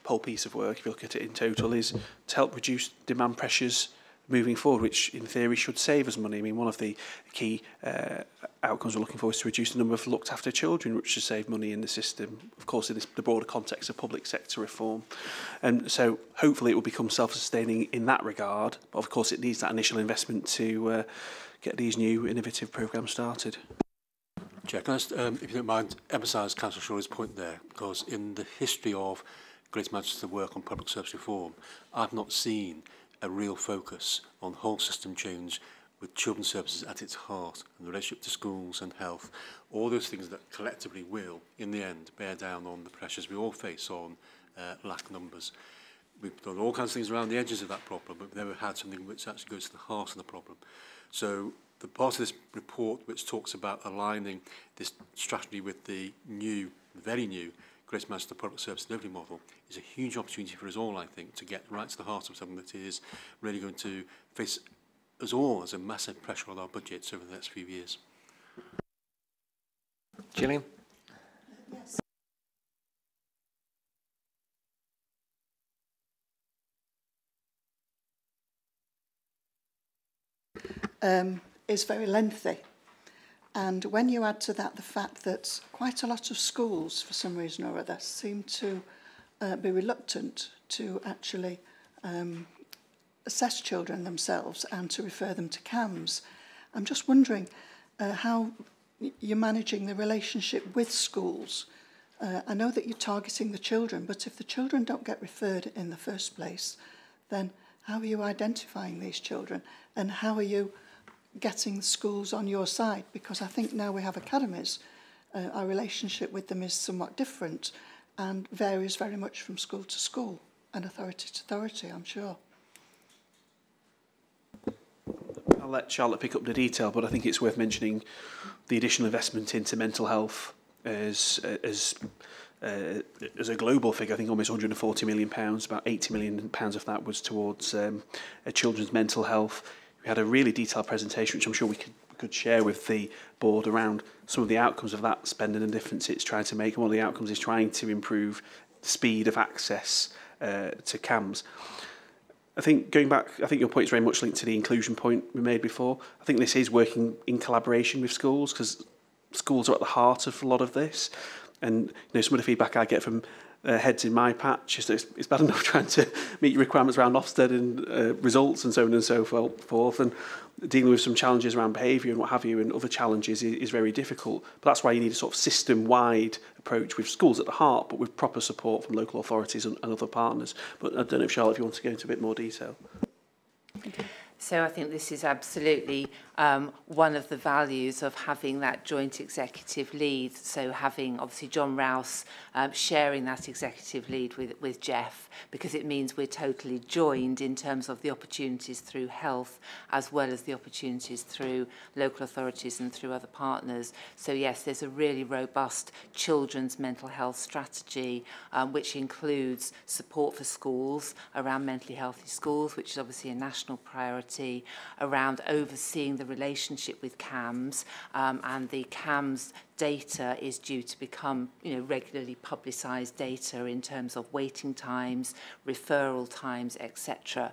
whole piece of work, if you look at it in total, is to help reduce demand pressures moving forward, which in theory should save us money. I mean, one of the key outcomes we're looking for is to reduce the number of looked after children, which should save money in the system, of course, in the broader context of public sector reform. And so hopefully it will become self-sustaining in that regard, but of course it needs that initial investment to get these new innovative programmes started. Chair, can I just, if you don't mind, emphasise Councillor Shaw's point there, because in the history of Greater Manchester work on public service reform, I've not seen a real focus on whole system change with children's services at its heart, and the relationship to schools and health, all those things that collectively will, in the end, bear down on the pressures we all face on lack numbers. We've done all kinds of things around the edges of that problem, but we've never had something which actually goes to the heart of the problem. So the part of this report which talks about aligning this strategy with the new, very new, Greater Manchester Public Service Delivery Model is a huge opportunity for us all, I think, to get right to the heart of something that is really going to face us all as a massive pressure on our budgets over the next few years. Gillian? Yes. Is very lengthy. And when you add to that the fact that quite a lot of schools, for some reason or other, seem to be reluctant to actually assess children themselves and to refer them to CAMS, I'm just wondering how you're managing the relationship with schools I know that you're targeting the children, but if the children don't get referred in the first place, then how are you identifying these children? And how are you getting the schools on your side? Because I think now we have academies, our relationship with them is somewhat different and varies very much from school to school and authority to authority, I'm sure. I'll let Charlotte pick up the detail, but I think it's worth mentioning the additional investment into mental health as a global figure. I think almost £140 million, about £80 million of that was towards children's mental health. We had a really detailed presentation, which I'm sure we could share with the board around some of the outcomes of that spend and the difference it's trying to make. And one of the outcomes is trying to improve the speed of access to CAMS. I think going back, I think your point is very much linked to the inclusion point we made before. I think this is working in collaboration with schools because schools are at the heart of a lot of this. And some of the feedback I get from heads in my patch is that it's bad enough trying to meet requirements around Ofsted and results and so on and so forth, and dealing with some challenges around behaviour and what have you and other challenges is very difficult. But that's why you need a sort of system-wide approach with schools at the heart, but with proper support from local authorities and other partners. But I don't know if, Charlotte, if you want to go into a bit more detail. So I think this is absolutely one of the values of having that joint executive lead. So having, obviously, John Rouse sharing that executive lead with Jeff, because it means we're totally joined in terms of the opportunities through health, as well as the opportunities through local authorities and through other partners. So yes, there's a really robust children's mental health strategy, which includes support for schools around mentally healthy schools, which is obviously a national priority, around overseeing the relationship with CAMS, and the CAMS data is due to become regularly publicised data in terms of waiting times, referral times, etc.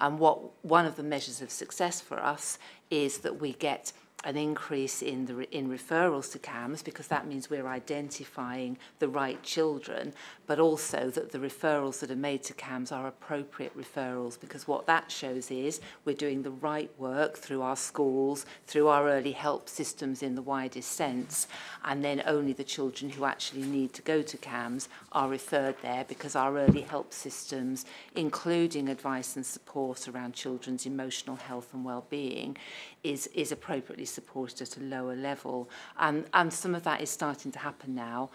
And one of the measures of success for us is that we get an increase in referrals to CAMS, because that means we're identifying the right children, but also that the referrals that are made to CAMS are appropriate referrals, because what that shows is we're doing the right work through our schools, through our early help systems in the widest sense, and then only the children who actually need to go to CAMS are referred there, because our early help systems, including advice and support around children's emotional health and well-being, is appropriately supported at a lower level. And some of that is starting to happen now.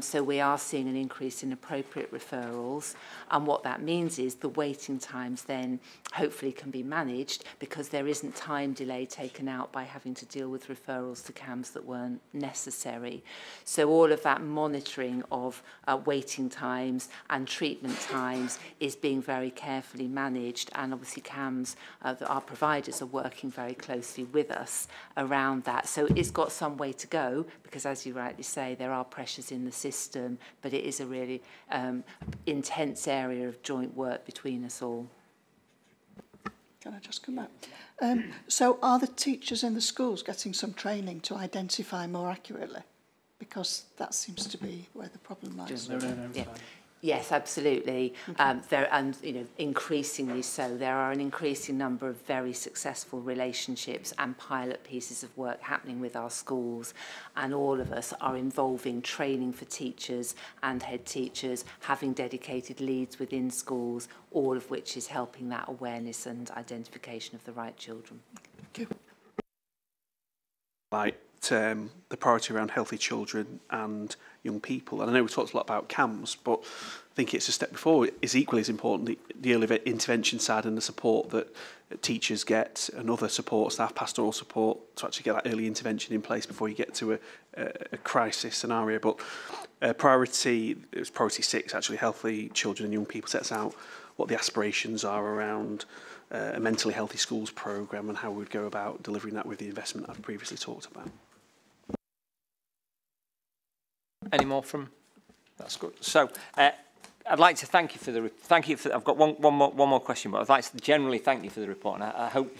So we are seeing an increase in appropriate referrals. And what that means is the waiting times then hopefully can be managed, because there isn't time delay taken out by having to deal with referrals to CAMS that weren't necessary. So all of that monitoring of waiting times and treatment times is being very carefully managed. And obviously CAMS, our providers, are working very closely with us around that. So it's got some way to go, because as you rightly say, there are pressures in the system, but it is a really intense area of joint work between us all. Can I just come back? So are the teachers in the schools getting some training to identify more accurately? Because that seems to be where the problem lies. Yeah. Yes, absolutely. And increasingly so. There are an increasing number of very successful relationships and pilot pieces of work happening with our schools, and all of us are involving training for teachers and head teachers, having dedicated leads within schools, all of which is helping that awareness and identification of the right children. Thank you. The priority around healthy children and young people. And I know we've talked a lot about CAMS, but I think it's a step before. It's equally as important, the early intervention side and the support that teachers get and other support staff, pastoral support, to actually get that early intervention in place before you get to a crisis scenario. But priority 6, actually, healthy children and young people, sets out what the aspirations are around a mentally healthy schools programme and how we'd go about delivering that with the investment I've previously talked about. Any more from? That's good. So I'd like to thank you for I've got one more question, but I'd like to generally thank you for the report, and I hope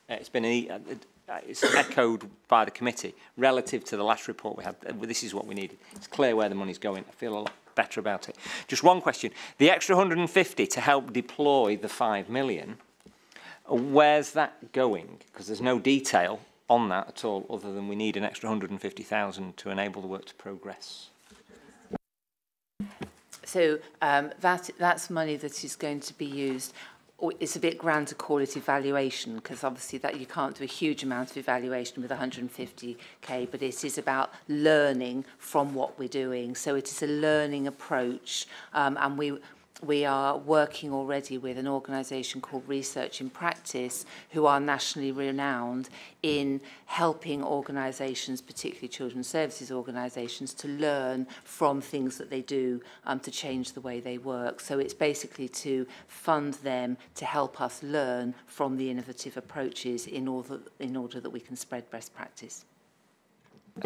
it's been it's echoed by the committee relative to the last report we had. This is what we needed. It's clear where the money's going. I feel a lot better about it. Just one question: the extra 150 to help deploy the 5 million. Where's that going? Because there's no detail on that at all, other than we need an extra 150,000 to enable the work to progress. So that's money that is going to be used. It's a bit grand to call it evaluation, because obviously that you can't do a huge amount of evaluation with 150k, but it is about learning from what we're doing. So it is a learning approach, and we are working already with an organisation called Research in Practice, who are nationally renowned in helping organisations, particularly children's services organisations, to learn from things that they do to change the way they work. So it's basically to fund them to help us learn from the innovative approaches in order that we can spread best practice.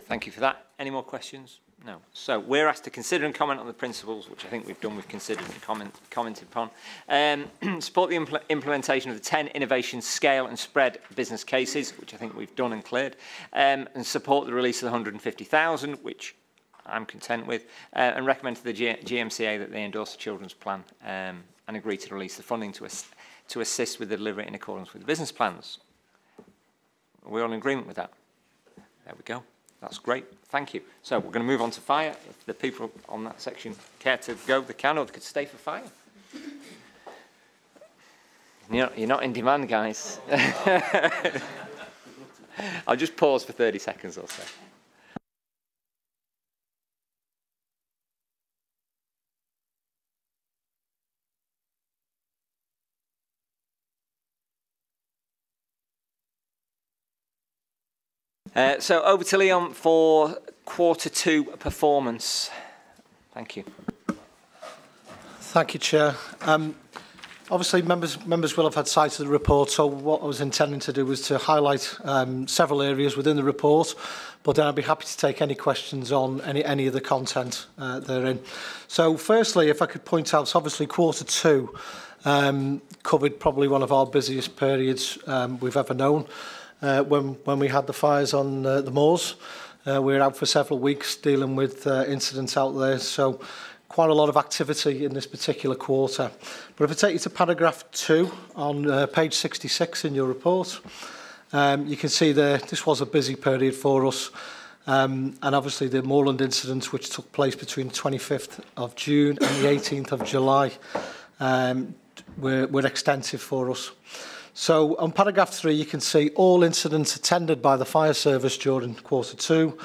Thank you for that. Any more questions? No. So we're asked to consider and comment on the principles, which I think we've done. We've considered and commented upon. Support the implementation of the 10 innovation scale and spread business cases, which I think we've done and cleared. And support the release of the 150,000, which I'm content with. And recommend to the Gmca that they endorse the children's plan and agree to release the funding to assist with the delivery in accordance with the business plans. Are we all in agreement with that? There we go. That's great. Thank you. So we're going to move on to fire. If the people on that section care to go, they can, or they could stay for fire. You're not in demand, guys. I'll just pause for 30 seconds or so. So over to Leon for Q2 performance. Thank you. Thank you, Chair. Obviously, members will have had sight of the report, so what I was intending to do was to highlight several areas within the report, but then I'd be happy to take any questions on any of the content therein. So firstly, if I could point out, obviously Q2 covered probably one of our busiest periods we've ever known. When we had the fires on the moors, we were out for several weeks dealing with incidents out there, so quite a lot of activity in this particular quarter. But if I take you to paragraph 2 on page 66 in your report, you can see there this was a busy period for us, and obviously the moorland incidents which took place between the 25th of June and the 18th of July were extensive for us. So on paragraph 3, you can see all incidents attended by the fire service during Q2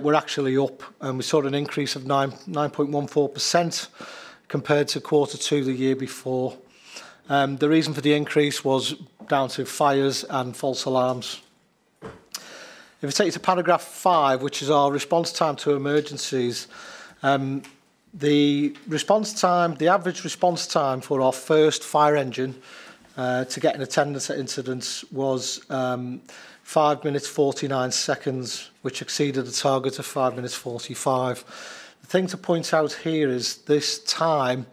were actually up, and we saw an increase of 9.14% compared to Q2 the year before. The reason for the increase was down to fires and false alarms. If we take you to paragraph 5, which is our response time to emergencies, the average response time for our first fire engine to get an attendance at incidents was 5 minutes 49 seconds, which exceeded a target of 5 minutes 45. The thing to point out here is this time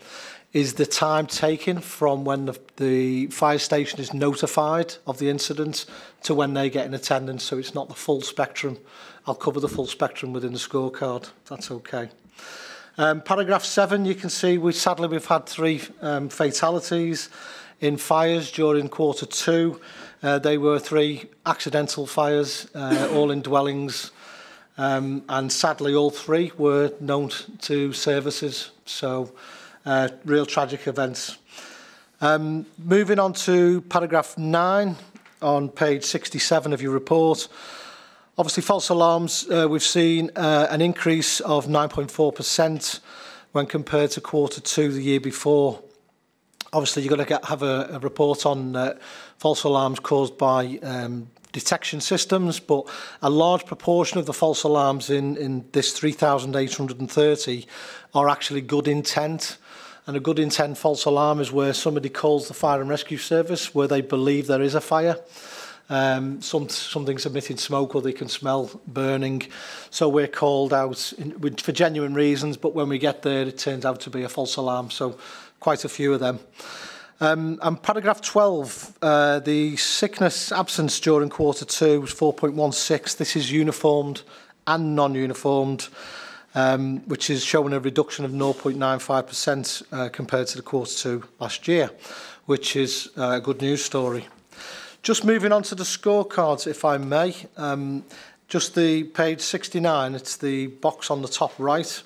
is the time taken from when the fire station is notified of the incident to when they get in attendance, so it's not the full spectrum. I'll cover the full spectrum within the scorecard, if that's okay. Paragraph 7, you can see sadly we've had 3 fatalities in fires during Q2. They were 3 accidental fires, all in dwellings, and sadly all 3 were known to services, so real tragic events. Moving on to paragraph 9 on page 67 of your report. Obviously false alarms, we've seen an increase of 9.4% when compared to Q2 the year before. Obviously, you've got to have a report on false alarms caused by detection systems, but a large proportion of the false alarms in this 3,830 are actually good intent. And a good intent false alarm is where somebody calls the fire and rescue service where they believe there is a fire. Something's emitting smoke or they can smell burning. So we're called out for genuine reasons, but when we get there, it turns out to be a false alarm. So quite a few of them. And paragraph 12, the sickness absence during Q2 was 4.16. This is uniformed and non-uniformed, which is showing a reduction of 0.95% compared to the Q2 last year, which is a good news story. Just moving on to the scorecards, if I may. Just the page 69, it's the box on the top right,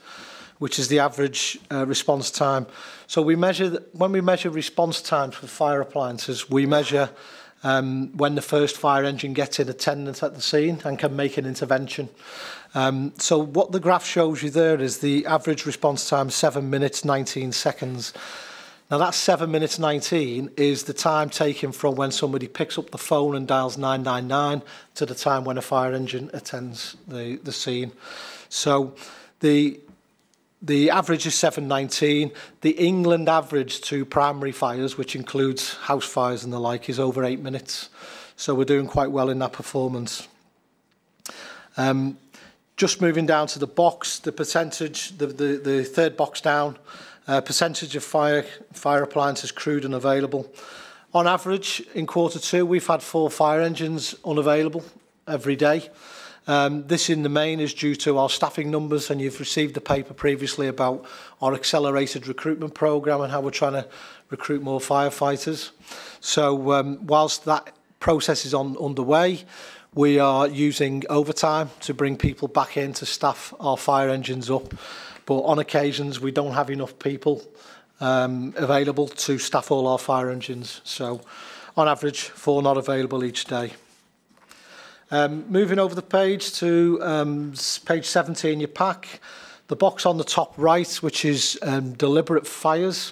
which is the average response time. So we measure, when we measure response time for fire appliances, we measure when the first fire engine gets in attendance at the scene and can make an intervention. So what the graph shows you there is the average response time, 7 minutes, 19 seconds. Now that 7 minutes 19 is the time taken from when somebody picks up the phone and dials 999 to the time when a fire engine attends the scene. So the average is 7:19. The England average to primary fires, which includes house fires and the like, is over 8 minutes. So we're doing quite well in that performance. Just moving down to the box, the percentage, the third box down, percentage of fire appliances crewed and available. On average, in Q2, we've had 4 fire engines unavailable every day. This in the main is due to our staffing numbers, and you've received the paper previously about our accelerated recruitment programme and how we're trying to recruit more firefighters. So whilst that process is underway, we are using overtime to bring people back in to staff our fire engines up. But on occasions, we don't have enough people available to staff all our fire engines. So on average, 4 not available each day. Moving over the page to page 70 in your pack, the box on the top right, which is deliberate fires.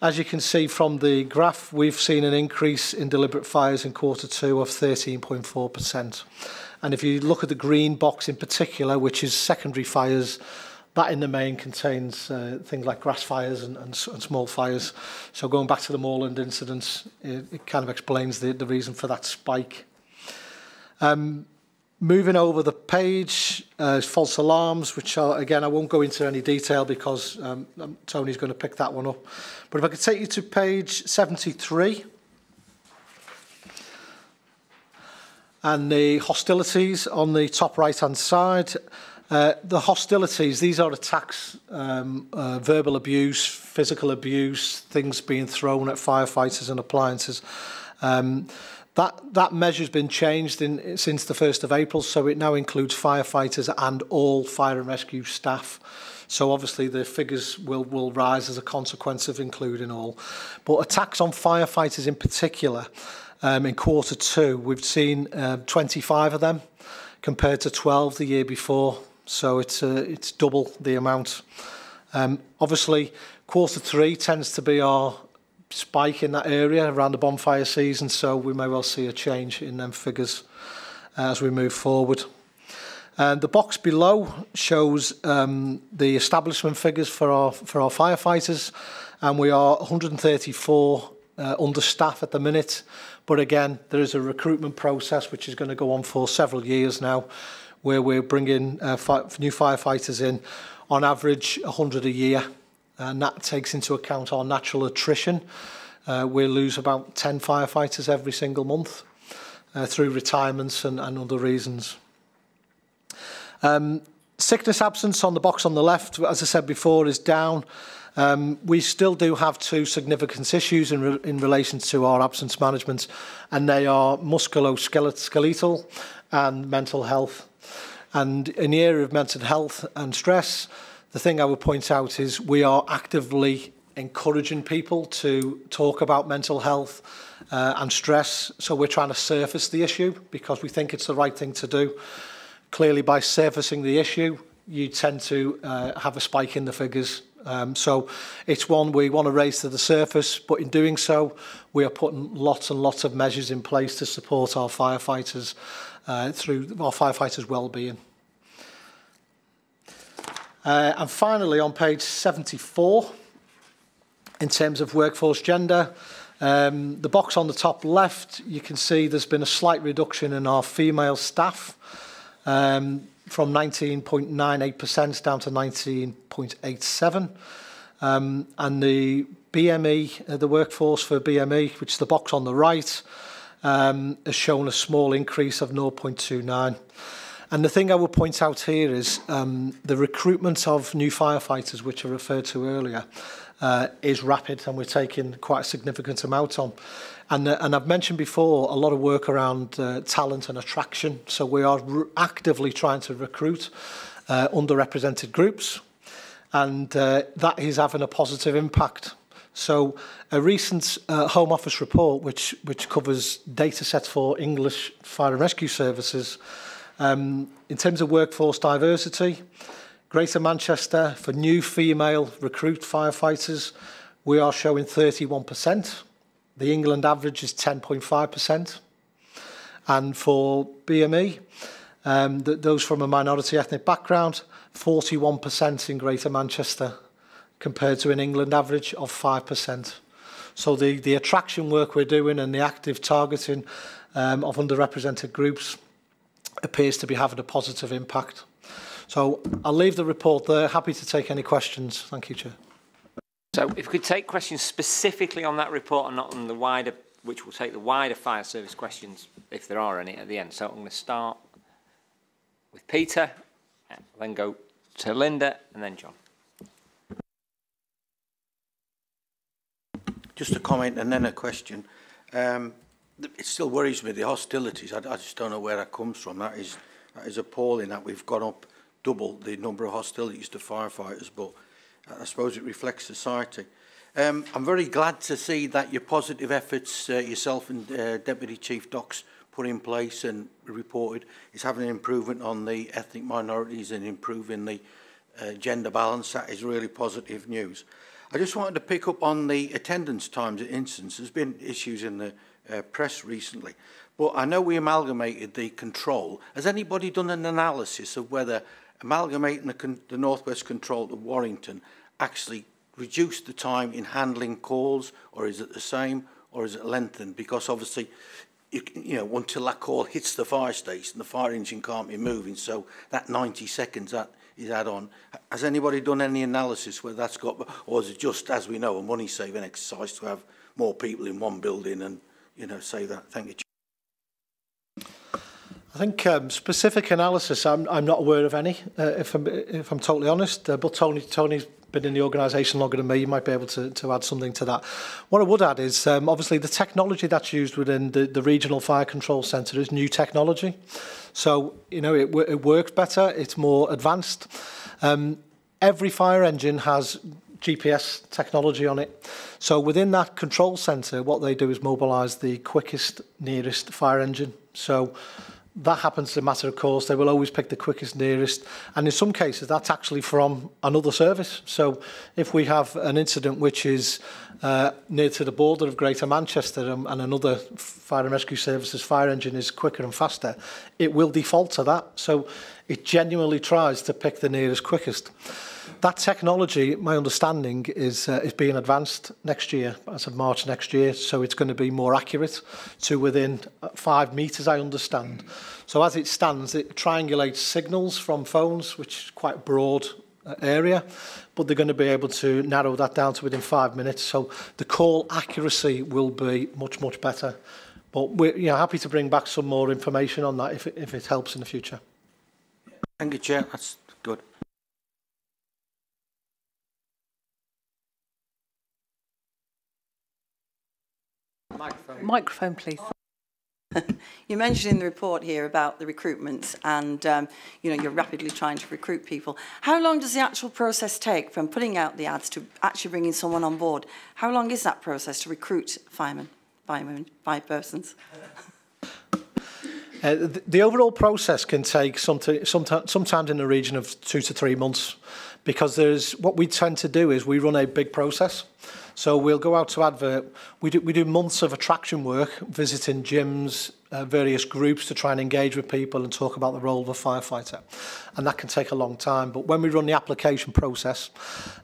As you can see from the graph, we've seen an increase in deliberate fires in Q2 of 13.4%. And if you look at the green box in particular, which is secondary fires, that in the main contains things like grass fires and small fires. So going back to the Moorland incidents, it kind of explains the reason for that spike. Moving over the page, false alarms, which are, again, I won't go into any detail because Tony's going to pick that one up. But if I could take you to page 73. And the hostilities on the top right-hand side. The hostilities, these are attacks, verbal abuse, physical abuse, things being thrown at firefighters and appliances. That measure's been changed since the 1st of April, so it now includes firefighters and all fire and rescue staff. So obviously the figures will rise as a consequence of including all. But attacks on firefighters in particular, in Q2, we've seen 25 of them compared to 12 the year before. So it's double the amount. Obviously, Q3 tends to be our spike in that area around the bonfire season, so we may well see a change in them figures as we move forward. The box below shows the establishment figures for our firefighters, and we are 134 understaffed at the minute. But again, there is a recruitment process which is going to go on for several years now, where we're bringing new firefighters in, on average 100 a year, and that takes into account our natural attrition. We lose about 10 firefighters every single month through retirements and other reasons. Sickness absence on the box on the left, as I said before, is down. We still do have 2 significant issues in relation to our absence management, and they are musculoskeletal and mental health. And in the area of mental health and stress, the thing I would point out is we are actively encouraging people to talk about mental health and stress. So we're trying to surface the issue because we think it's the right thing to do. Clearly, by surfacing the issue, you tend to have a spike in the figures. So it's one we want to raise to the surface, but in doing so, we are putting lots and lots of measures in place to support our firefighters through our firefighters' well-being. And finally, on page 74, in terms of workforce gender, the box on the top left, you can see there's been a slight reduction in our female staff from 19.98% down to 19.87%. And the BME, the workforce for BME, which is the box on the right, has shown a small increase of 0.29. And the thing I would point out here is the recruitment of new firefighters, which I referred to earlier, is rapid, and we're taking quite a significant amount on. And I've mentioned before a lot of work around talent and attraction. So we are actively trying to recruit underrepresented groups. and that is having a positive impact. So a recent Home Office report, which covers data sets for English fire and rescue services, in terms of workforce diversity, Greater Manchester, for new female recruit firefighters, we are showing 31%. The England average is 10.5%. And for BME, those from a minority ethnic background, 41% in Greater Manchester, compared to an England average of 5%. So the attraction work we're doing and the active targeting of underrepresented groups appears to be having a positive impact. So I'll leave the report there. Happy to take any questions. Thank you, Chair. So if we could take questions specifically on that report and not on the wider, which will take the wider fire service questions, if there are any, at the end. So I'm going to start with Peter, then go to Linda, and then John. Just a comment and then a question. It still worries me, the hostilities. I just don't know where that comes from. That is appalling that we've gone up double the number of hostilities to firefighters, but I suppose it reflects society. I'm very glad to see that your positive efforts, yourself and Deputy Chief Doc's put in place and reported, is having an improvement on the ethnic minorities and improving the gender balance. That is really positive news. I just wanted to pick up on the attendance times at incidents. There's been issues in the press recently, but I know we amalgamated the control. Has anybody done an analysis of whether amalgamating the Northwest Control to Warrington actually reduced the time in handling calls, or is it the same, or is it lengthened? Because obviously, you know, until that call hits the fire station, the fire engine can't be moving, so that 90 seconds that is add on. Has anybody done any analysis where that's got, or is it just, as we know, a money-saving exercise to have more people in one building and, you know, say that? Thank you. I think specific analysis, I'm not aware of any, if I'm totally honest. But Tony's been in the organisation longer than me. You might be able to add something to that. What I would add is obviously the technology that's used within the regional fire control centre is new technology. So you know it works better. It's more advanced. Every fire engine has GPS technology on it. So within that control centre, what they do is mobilise the quickest, nearest fire engine. So that happens to matter of course. They will always pick the quickest, nearest, and in some cases that's actually from another service. So if we have an incident which is near to the border of Greater Manchester and another fire and rescue services fire engine is quicker and faster, it will default to that. So it genuinely tries to pick the nearest, quickest. That technology, my understanding, is being advanced next year, as of March next year, so it's going to be more accurate to within 5 metres, I understand. So as it stands, it triangulates signals from phones, which is quite a broad area, but they're going to be able to narrow that down to within 5 minutes, so the call accuracy will be much, much better. But we're happy to bring back some more information on that if it helps in the future. Thank you, Chair. That's good. Microphone, please. You mentioned in the report here about the recruitment and, you know, you're rapidly trying to recruit people. How long does the actual process take from putting out the ads to actually bringing someone on board? How long is that process to recruit five persons? The overall process can take sometimes in the region of 2 to 3 months, because what we tend to do is we run a big process. So we'll go out to advert. We do months of attraction work, visiting gyms, various groups to try and engage with people and talk about the role of a firefighter. And that can take a long time. But when we run the application process,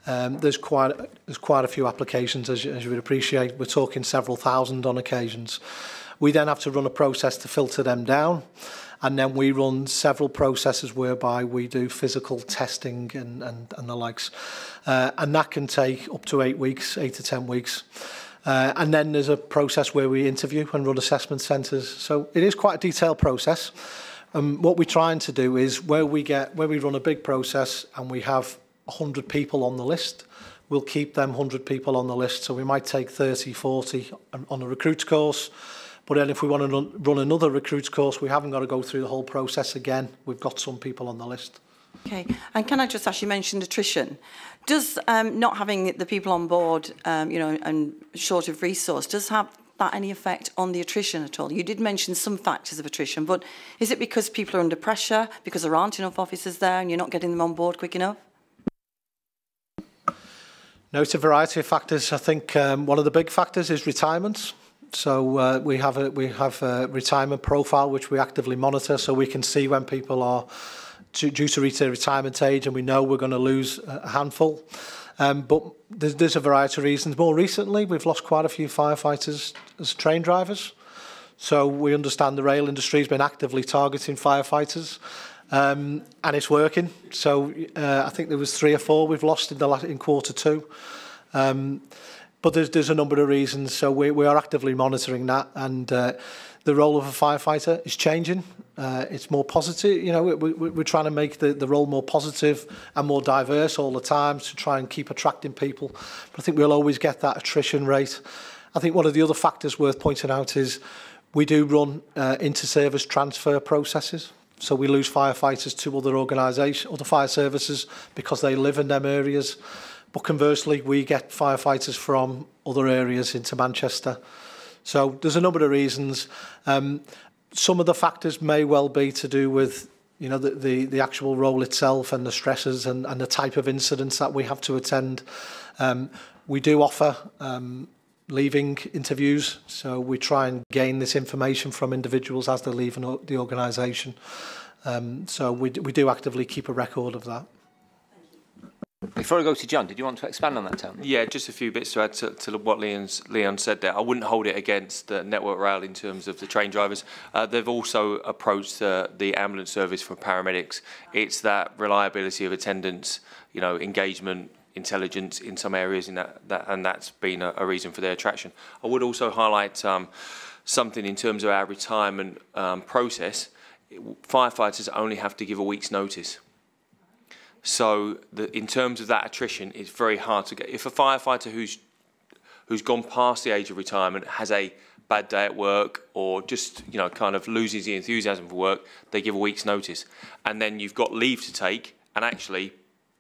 there's quite a few applications, as you would appreciate. We're talking several thousand on occasions. We then have to run a process to filter them down. And then we run several processes whereby we do physical testing and the likes. And that can take up to 8 weeks, 8 to 10 weeks. And then there's a process where we interview and run assessment centres. So it is quite a detailed process. What we're trying to do is where we run a big process and we have 100 people on the list, we'll keep them 100 people on the list. So we might take 30, 40 on a recruits course. But then if we want to run another recruits course, we haven't got to go through the whole process again. We've got some people on the list. Okay, and can I just ask, you mentioned attrition. Does not having the people on board, you know, and short of resource, does have that any effect on the attrition at all? You did mention some factors of attrition, but is it because people are under pressure, because there aren't enough officers there and you're not getting them on board quick enough? No, it's a variety of factors. I think one of the big factors is retirements. So we have a retirement profile which we actively monitor, so we can see when people are due to reach their retirement age, and we know we're going to lose a handful. But there's a variety of reasons. More recently, we've lost quite a few firefighters as train drivers. So we understand the rail industry has been actively targeting firefighters, and it's working. So I think there was 3 or 4 we've lost in Q2. But there's a number of reasons. So we are actively monitoring that, and the role of a firefighter is changing. It's more positive. You know, we're trying to make the role more positive and more diverse all the time to try and keep attracting people. But I think we'll always get that attrition rate. I think one of the other factors worth pointing out is we do run inter-service transfer processes. So we lose firefighters to other organisations, other fire services, because they live in them areas. But conversely, we get firefighters from other areas into Manchester. So there's a number of reasons. Some of the factors may well be to do with, you know, the actual role itself and the stresses and the type of incidents that we have to attend. We do offer leaving interviews, so we try and gain this information from individuals as they're leaving the organisation. So we do actively keep a record of that. Before I go to John, did you want to expand on that, Tony? Yeah, just a few bits to add to what Leon said there. I wouldn't hold it against Network Rail in terms of the train drivers. They've also approached the ambulance service for paramedics. It's that reliability of attendance, you know, engagement, intelligence in some areas, in and that's been a reason for their attraction. I would also highlight something in terms of our retirement process. Firefighters only have to give a week's notice. So in terms of that attrition, it's very hard to get. If a firefighter who's gone past the age of retirement has a bad day at work or just, you know, kind of loses the enthusiasm for work, they give a week's notice. And then you've got leave to take, and actually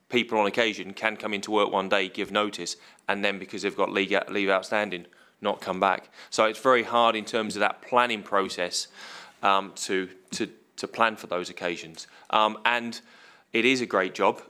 people on occasion can come into work one day, give notice, and then because they've got leave outstanding, not come back. So it's very hard in terms of that planning process to plan for those occasions. And it is a great job,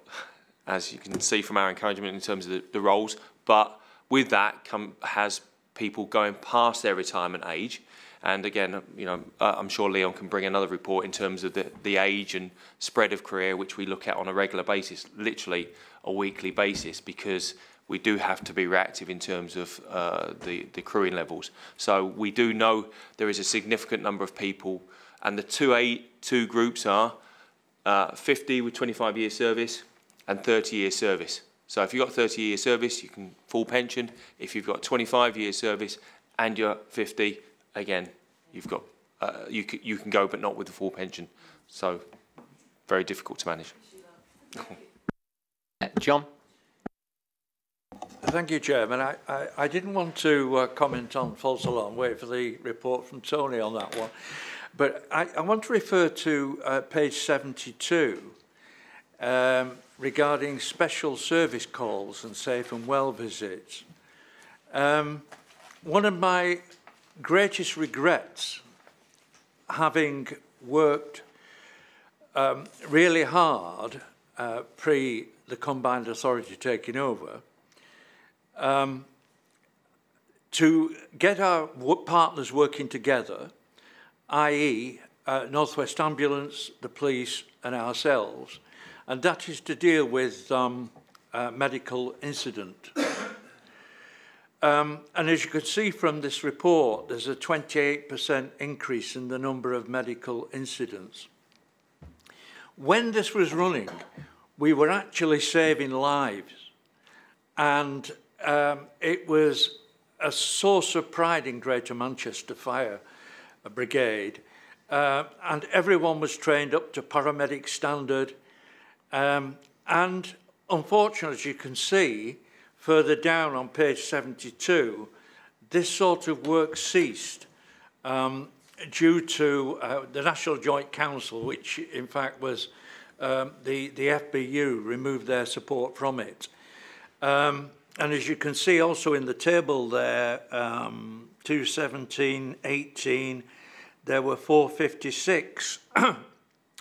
as you can see from our encouragement in terms of the roles, but with that has people going past their retirement age. And again, you know, I'm sure Leon can bring another report in terms of the age and spread of career, which we look at on a regular basis, literally a weekly basis, because we do have to be reactive in terms of the crewing levels. So we do know there is a significant number of people, and the two groups are 50 with 25 years service and 30 years service. So if you've got 30 years service, you can full pension. If you've got 25 years service and you're 50, again, you've got you can go, but not with the full pension. So very difficult to manage. John? Thank you, Chairman. I didn't want to comment on false alarm, wait for the report from Tony on that one. But I want to refer to page 72 regarding special service calls and safe and well visits. One of my greatest regrets, having worked really hard pre the combined authority taking over, to get our partners working together, i.e. North West Ambulance, the police and ourselves, and that is to deal with medical incident. And as you can see from this report, there's a 28% increase in the number of medical incidents. When this was running, we were actually saving lives, and it was a source of pride in Greater Manchester Fire Brigade, and everyone was trained up to paramedic standard, and unfortunately, as you can see further down on page 72, this sort of work ceased due to the National Joint Council, which in fact was the FBU removed their support from it. And as you can see also in the table there, 217, 18, there were 456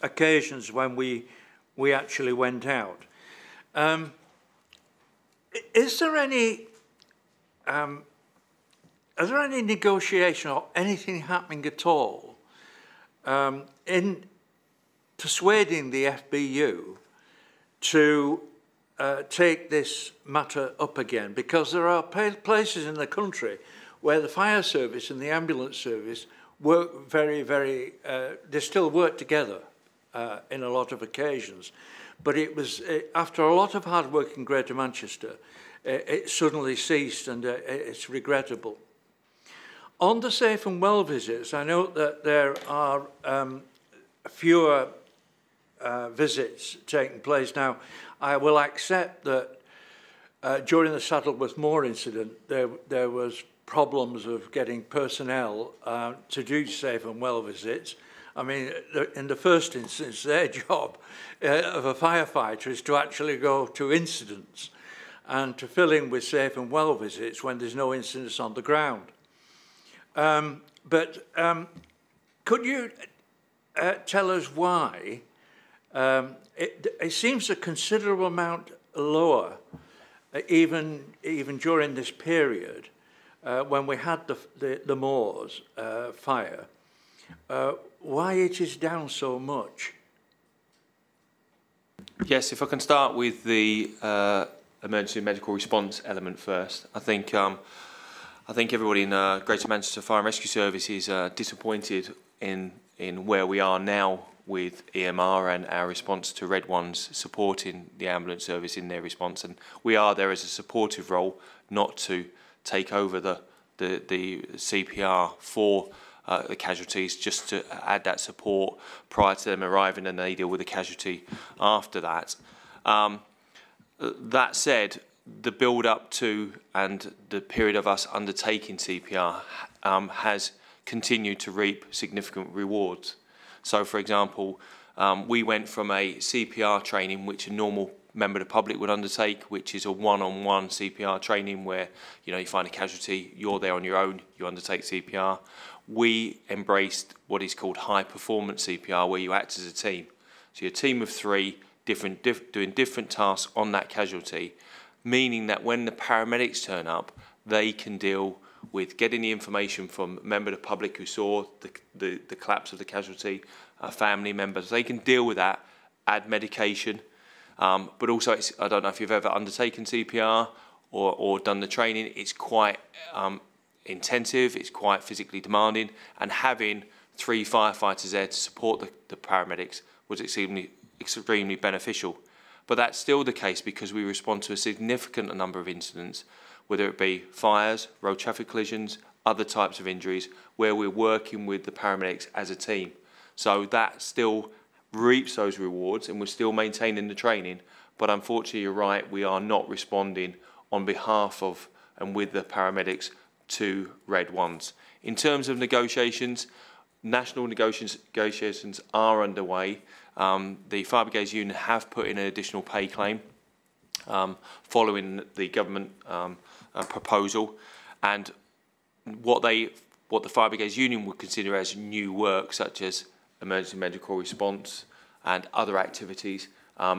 occasions when we actually went out. Is there any negotiation or anything happening at all in persuading the FBU to take this matter up again? Because there are places in the country where the fire service and the ambulance service work very, they still work together in a lot of occasions. But it was, after a lot of hard work in Greater Manchester, it suddenly ceased, and it's regrettable. On the safe and well visits, I note that there are fewer visits taking place now. I will accept that during the Saddleworth Moor incident, there was problems of getting personnel to do safe and well visits. I mean, in the first instance, their job of a firefighter is to actually go to incidents and to fill in with safe and well visits when there's no incidents on the ground. Could you tell us why it seems a considerable amount lower, even during this period, when we had the moors fire, why it is down so much? Yes, if I can start with the emergency medical response element first. I think everybody in Greater Manchester Fire and Rescue Service is disappointed in where we are now with EMR and our response to Red Ones supporting the ambulance service in their response, and we are there as a supportive role, not to take over the CPR for the casualties, just to add that support prior to them arriving, and they deal with the casualty after that. That said, the build up to and the period of us undertaking CPR has continued to reap significant rewards. So, for example, we went from a CPR training which a normal member of the public would undertake, which is a one-on-one CPR training where you find a casualty, you're there on your own, you undertake CPR. We embraced what is called high-performance CPR, where you act as a team. So you're a team of three, doing different tasks on that casualty, meaning that when the paramedics turn up, they can deal with getting the information from a member of the public who saw the collapse of the casualty, family members. They can deal with that, add medication, but also I don't know if you've ever undertaken CPR or done the training. It's quite intensive, it's quite physically demanding, and having 3 firefighters there to support the paramedics was extremely beneficial. But that's still the case because we respond to a significant number of incidents, whether it be fires, road traffic collisions, other types of injuries, where we're working with the paramedics as a team. So that still reaps those rewards, and we're still maintaining the training. But unfortunately, you're right, we are not responding on behalf of and with the paramedics to Red Ones. In terms of negotiations, national negotiations are underway. The Fire Brigades Union have put in an additional pay claim following the government proposal, and what the Fire Brigades Union would consider as new work, such as emergency medical response and other activities,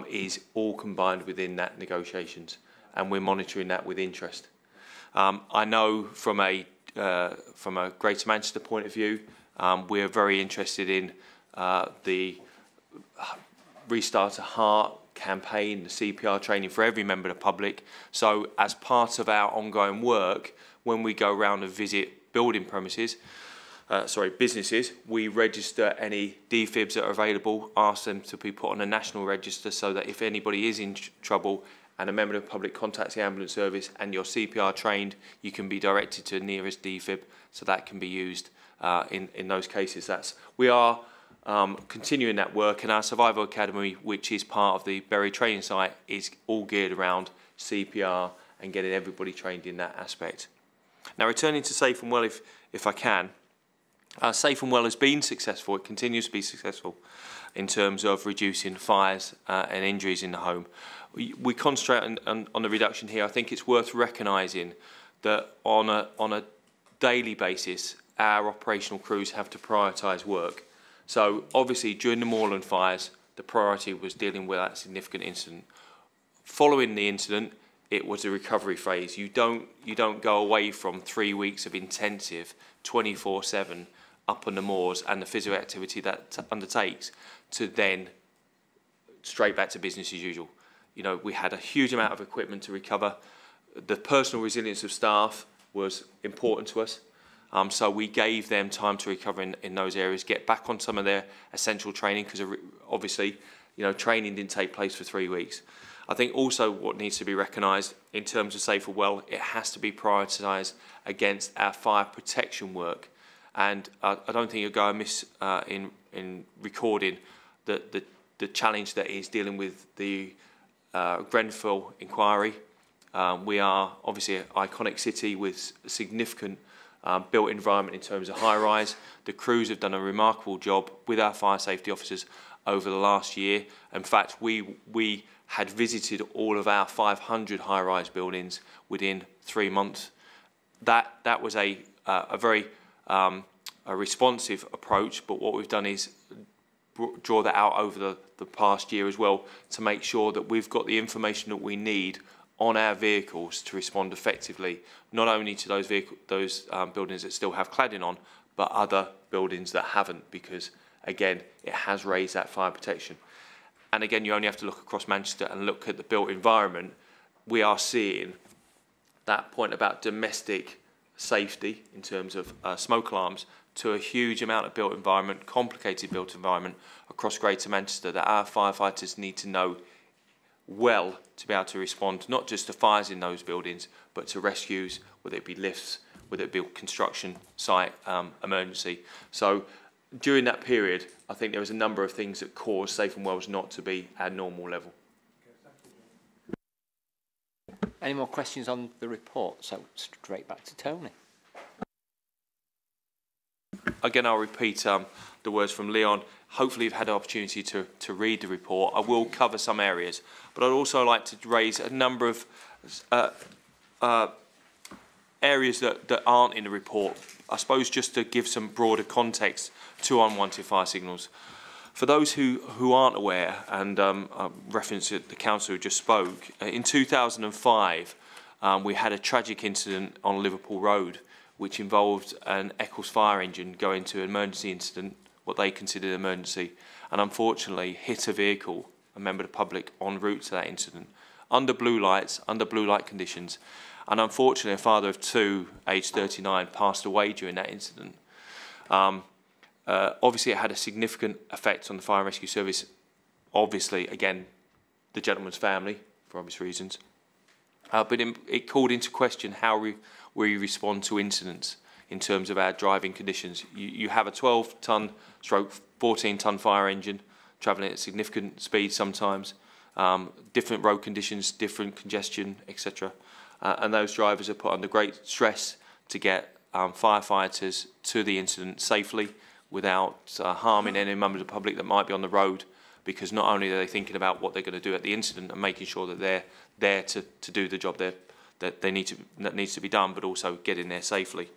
is all combined within that negotiations, and we're monitoring that with interest. I know from a Greater Manchester point of view, we're very interested in the Restart a Heart campaign, the CPR training for every member of the public. So as part of our ongoing work, when we go around and visit building premises, businesses, we register any defibs that are available, ask them to be put on a national register so that if anybody is in trouble and a member of the public contacts the ambulance service and you're CPR trained, you can be directed to the nearest defib, so that can be used in those cases. We are continuing that work, and our Survival Academy, which is part of the Bury training site, is all geared around CPR and getting everybody trained in that aspect. Now, returning to Safe and Well, if I can, Safe and Well has been successful, it continues to be successful. in terms of reducing fires and injuries in the home. We concentrate on the reduction here. I think it's worth recognising that on a daily basis, our operational crews have to prioritise work. So obviously during the moorland fires, the priority was dealing with that significant incident. Following the incident, it was a recovery phase. You don't go away from 3 weeks of intensive 24/7 up on the moors and the physical activity that undertakes to then straight back to business as usual. You know, we had a huge amount of equipment to recover. The personal resilience of staff was important to us. So we gave them time to recover in those areas, get back on some of their essential training, because obviously, you know, training didn't take place for 3 weeks. I think also what needs to be recognised in terms of safer well, it has to be prioritised against our fire protection work. And I don't think you'll go amiss in recording the challenge that is dealing with the Grenfell inquiry. We are obviously an iconic city with significant built environment in terms of high rise. The crews have done a remarkable job with our fire safety officers over the last year. In fact, we had visited all of our 500 high rise buildings within 3 months. That was a very responsive approach, but what we've done is draw that out over the past year as well to make sure that we've got the information that we need on our vehicles to respond effectively, not only to those buildings that still have cladding on, but other buildings that haven't, because again, it has raised that fire protection. And again, you only have to look across Manchester and look at the built environment. We are seeing that point about domestic safety in terms of smoke alarms to a huge amount of built environment, complicated built environment across Greater Manchester that our firefighters need to know well to be able to respond not just to fires in those buildings, but to rescues, whether it be lifts, whether it be construction site emergency. So during that period, I think there was a number of things that caused Safe and Wells not to be at normal level. Any more questions on the report? So straight back to Tony. Again, I'll repeat the words from Leon. Hopefully you've had an opportunity to read the report. I will cover some areas, but I'd also like to raise a number of areas that aren't in the report. I suppose just to give some broader context to unwanted fire signals. For those who aren't aware, and reference the councillor who just spoke, in 2005 we had a tragic incident on Liverpool Road which involved an Eccles fire engine going to an emergency incident, what they considered an emergency, and unfortunately hit a vehicle, a member of the public, en route to that incident, under blue lights, under blue light conditions. And unfortunately, a father of two, aged 39, passed away during that incident. Obviously, it had a significant effect on the fire and rescue service. Obviously, again, the gentleman's family, for obvious reasons. But it called into question how we respond to incidents in terms of our driving conditions. You have a 12-ton stroke 14-ton fire engine travelling at significant speed sometimes, different road conditions, different congestion, etc. And those drivers are put under great stress to get firefighters to the incident safely without harming any member of the public that might be on the road, because not only are they thinking about what they're going to do at the incident and making sure that they're there to do the job that needs to be done, but also get in there safely.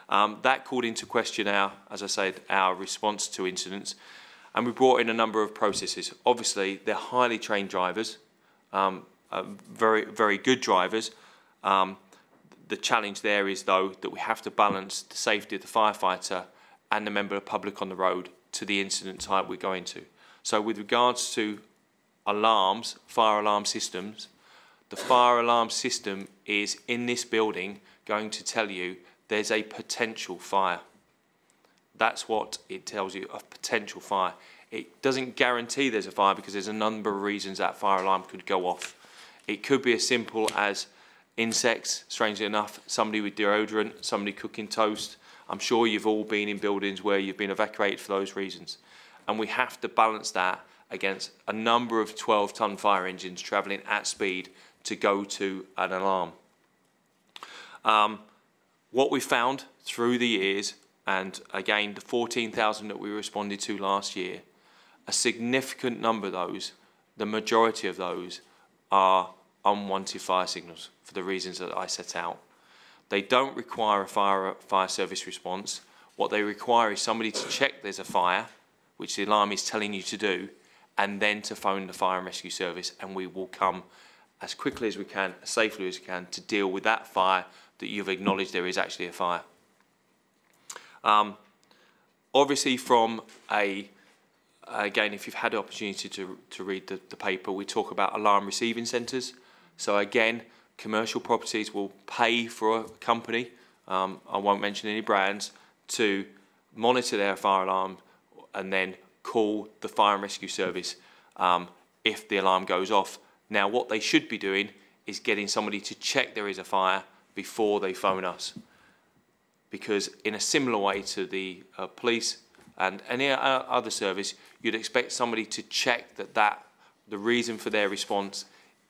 That called into question as I said, our response to incidents, and we brought in a number of processes. Obviously, they're highly trained drivers, very, very good drivers. The challenge there is, though, that we have to balance the safety of the firefighter and the member of the public on the road to the incident type we're going to. So with regards to alarms, fire alarm systems, the fire alarm system is in this building going to tell you there's a potential fire. That's what it tells you, a potential fire. It doesn't guarantee there's a fire, because there's a number of reasons that fire alarm could go off. It could be as simple as insects, strangely enough, somebody with deodorant, somebody cooking toast. I'm sure you've all been in buildings where you've been evacuated for those reasons. And we have to balance that against a number of 12-ton fire engines travelling at speed to go to an alarm. What we found through the years, and again the 14,000 that we responded to last year, a significant number of those, the majority of those, are unwanted fire signals for the reasons that I set out. They don't require a fire service response. What they require is somebody to check there's a fire, which the alarm is telling you to do, and then to phone the fire and rescue service, and we will come as quickly as we can, as safely as we can, to deal with that fire that you've acknowledged there is actually a fire. Obviously from again, if you've had the opportunity to read the paper, we talk about alarm receiving centres. So again, commercial properties will pay for a company, I won't mention any brands, to monitor their fire alarm and then call the fire and rescue service if the alarm goes off. Now, what they should be doing is getting somebody to check there is a fire before they phone us. Because in a similar way to the police and any other service, you'd expect somebody to check that the reason for their response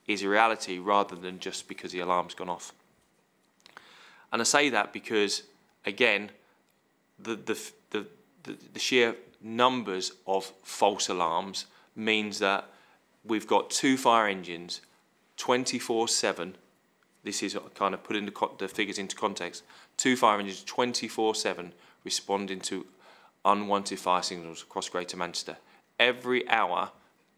is a reality rather than just because the alarm's gone off. And I say that because, again, the sheer numbers of false alarms means that we've got 2 fire engines 24/7. This is kind of putting the figures into context. 2 fire engines 24/7 responding to unwanted fire signals across Greater Manchester. Every hour,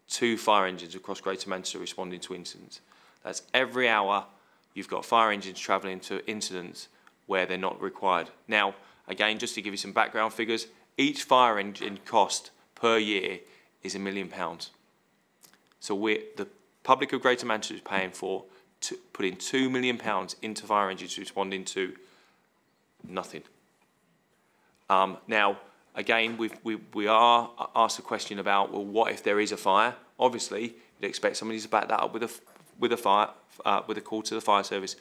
2 fire engines across Greater Manchester responding to incidents. That's every hour you've got fire engines travelling to incidents where they're not required. Now, again, just to give you some background figures, each fire engine cost per year is £1 million. So the public of Greater Manchester is paying for putting £2 million into fire engines responding to nothing. Now, again, we are asked a question about, well, what if there is a fire? Obviously, you'd expect somebody to back that up with a call to the fire service,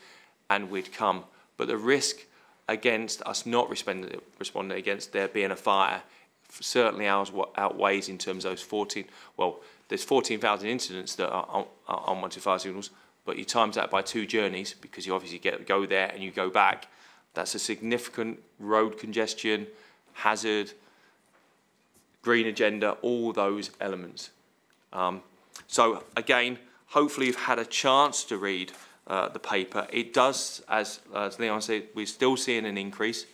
and we'd come. But the risk against us not responding against there being a fire certainly outweighs in terms of those 14. Well, there's 14,000 incidents that are unwanted fire signals, but you times that by 2 journeys because you obviously go there and you go back. That's a significant road congestion, hazard, green agenda, all those elements. So again, hopefully you've had a chance to read the paper. It does, as Leon said, we're still seeing an increase.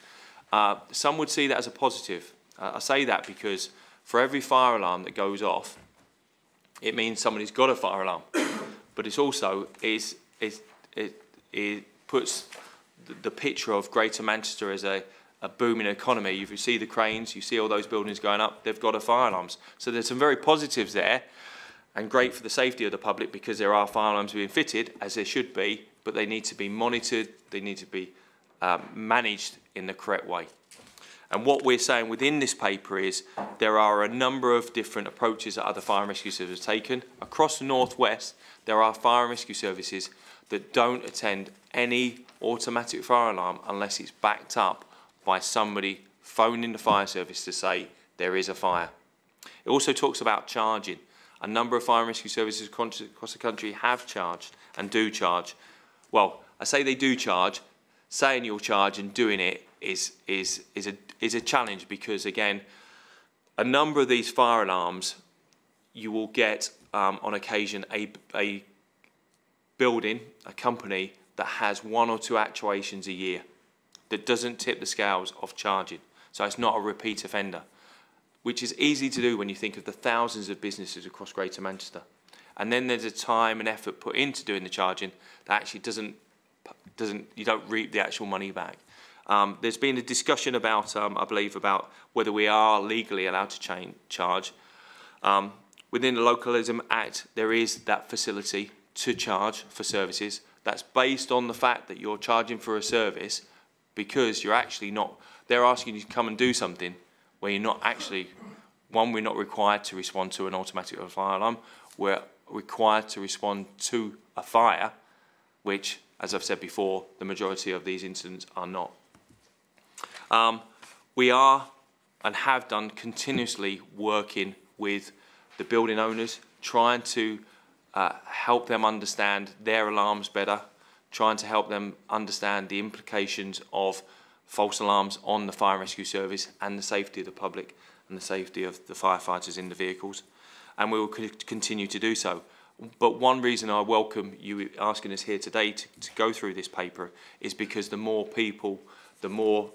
Some would see that as a positive. I say that because for every fire alarm that goes off, it means somebody's got a fire alarm. But it's also, it puts the picture of Greater Manchester as a booming economy. You see the cranes, you see all those buildings going up, they've got fire alarms. So there's some very positives there, and great for the safety of the public because there are fire alarms being fitted, as there should be, but they need to be monitored, they need to be managed in the correct way. And what we're saying within this paper is there are a number of different approaches that other fire and rescue services have taken. Across the northwest, there are fire and rescue services that don't attend any automatic fire alarm unless it's backed up by somebody phoning the fire service to say there is a fire. It also talks about charging. A number of fire and rescue services across the country have charged and do charge. Well, I say they do charge. Saying you'll charge and doing it is a challenge because, again, a number of these fire alarms, you will get on occasion a building, a company that has 1 or 2 actuations a year that doesn't tip the scales of charging. So it's not a repeat offender, which is easy to do when you think of the thousands of businesses across Greater Manchester. And then there's a time and effort put into doing the charging that actually you don't reap the actual money back. There's been a discussion about, I believe, about whether we are legally allowed to charge. Within the Localism Act, there is that facility to charge for services. That's based on the fact that you're charging for a service because you're actually not, they're asking you to come and do something where you're not actually, one, we're not required to respond to an automatic fire alarm. We're required to respond to a fire, which, as I've said before, the majority of these incidents are not. We are and have done continuously working with the building owners, trying to help them understand their alarms better, trying to help them understand the implications of false alarms on the fire and rescue service and the safety of the public. and the safety of the firefighters in the vehicles, and we will continue to do so. But one reason I welcome you asking us here today to go through this paper is because the more people, the more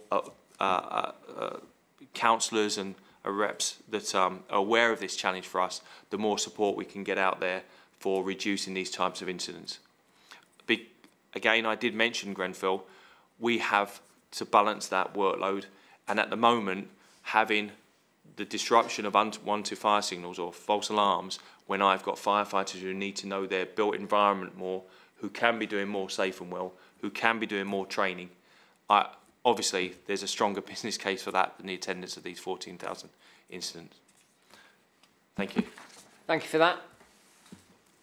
councillors and reps that are aware of this challenge for us, the more support we can get out there for reducing these types of incidents. Again, I did mention Grenfell. We have to balance that workload, and at the moment, having the disruption of unwanted fire signals or false alarms, when I've got firefighters who need to know their built environment more, who can be doing more safe and well, who can be doing more training, obviously there's a stronger business case for that than the attendance of these 14,000 incidents. Thank you. Thank you for that.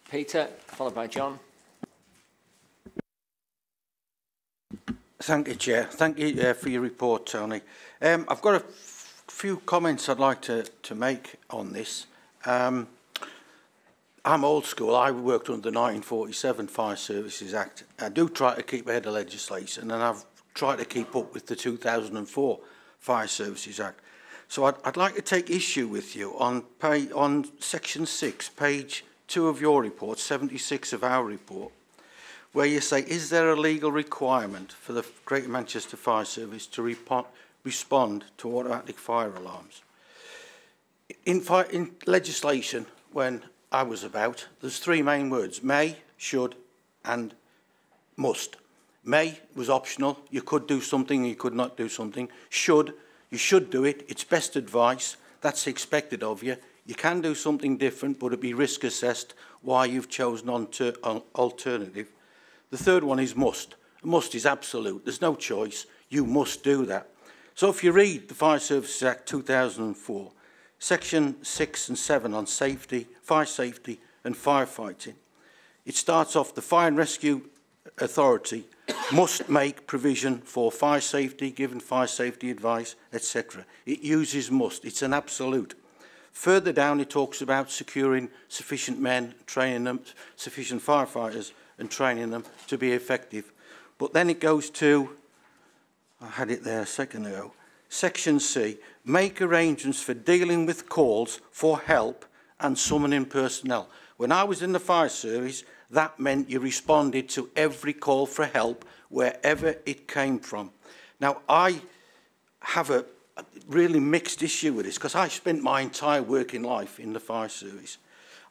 Peter, followed by John. Thank you, Chair. Thank you for your report, Tony. I've got a few comments I'd like to make on this. I'm old school. I worked under the 1947 Fire Services Act. I do try to keep ahead of legislation, and I've tried to keep up with the 2004 Fire Services Act. So I'd like to take issue with you on section 6, page 2 of your report, 76 of our report, where you say, is there a legal requirement for the Greater Manchester Fire Service to respond to automatic fire alarms? In legislation, when I was about, there's three main words: may, should, and must. May was optional. You could do something, you could not do something. Should, you should do it. It's best advice. That's expected of you. You can do something different, but it'd be risk assessed why you've chosen an alternative. The third one is must. Must is absolute. There's no choice. You must do that. So if you read the Fire Services Act 2004, section 6 and 7 on safety, fire safety and firefighting, it starts off: the Fire and Rescue Authority must make provision for fire safety, given fire safety advice, etc. It uses must. It's an absolute. Further down, it talks about securing sufficient men, training them, sufficient firefighters, and training them to be effective. But then it goes to, I had it there a second ago, section C, make arrangements for dealing with calls for help and summoning personnel. When I was in the fire service, that meant you responded to every call for help wherever it came from. Now, I have a really mixed issue with this, because I spent my entire working life in the fire service.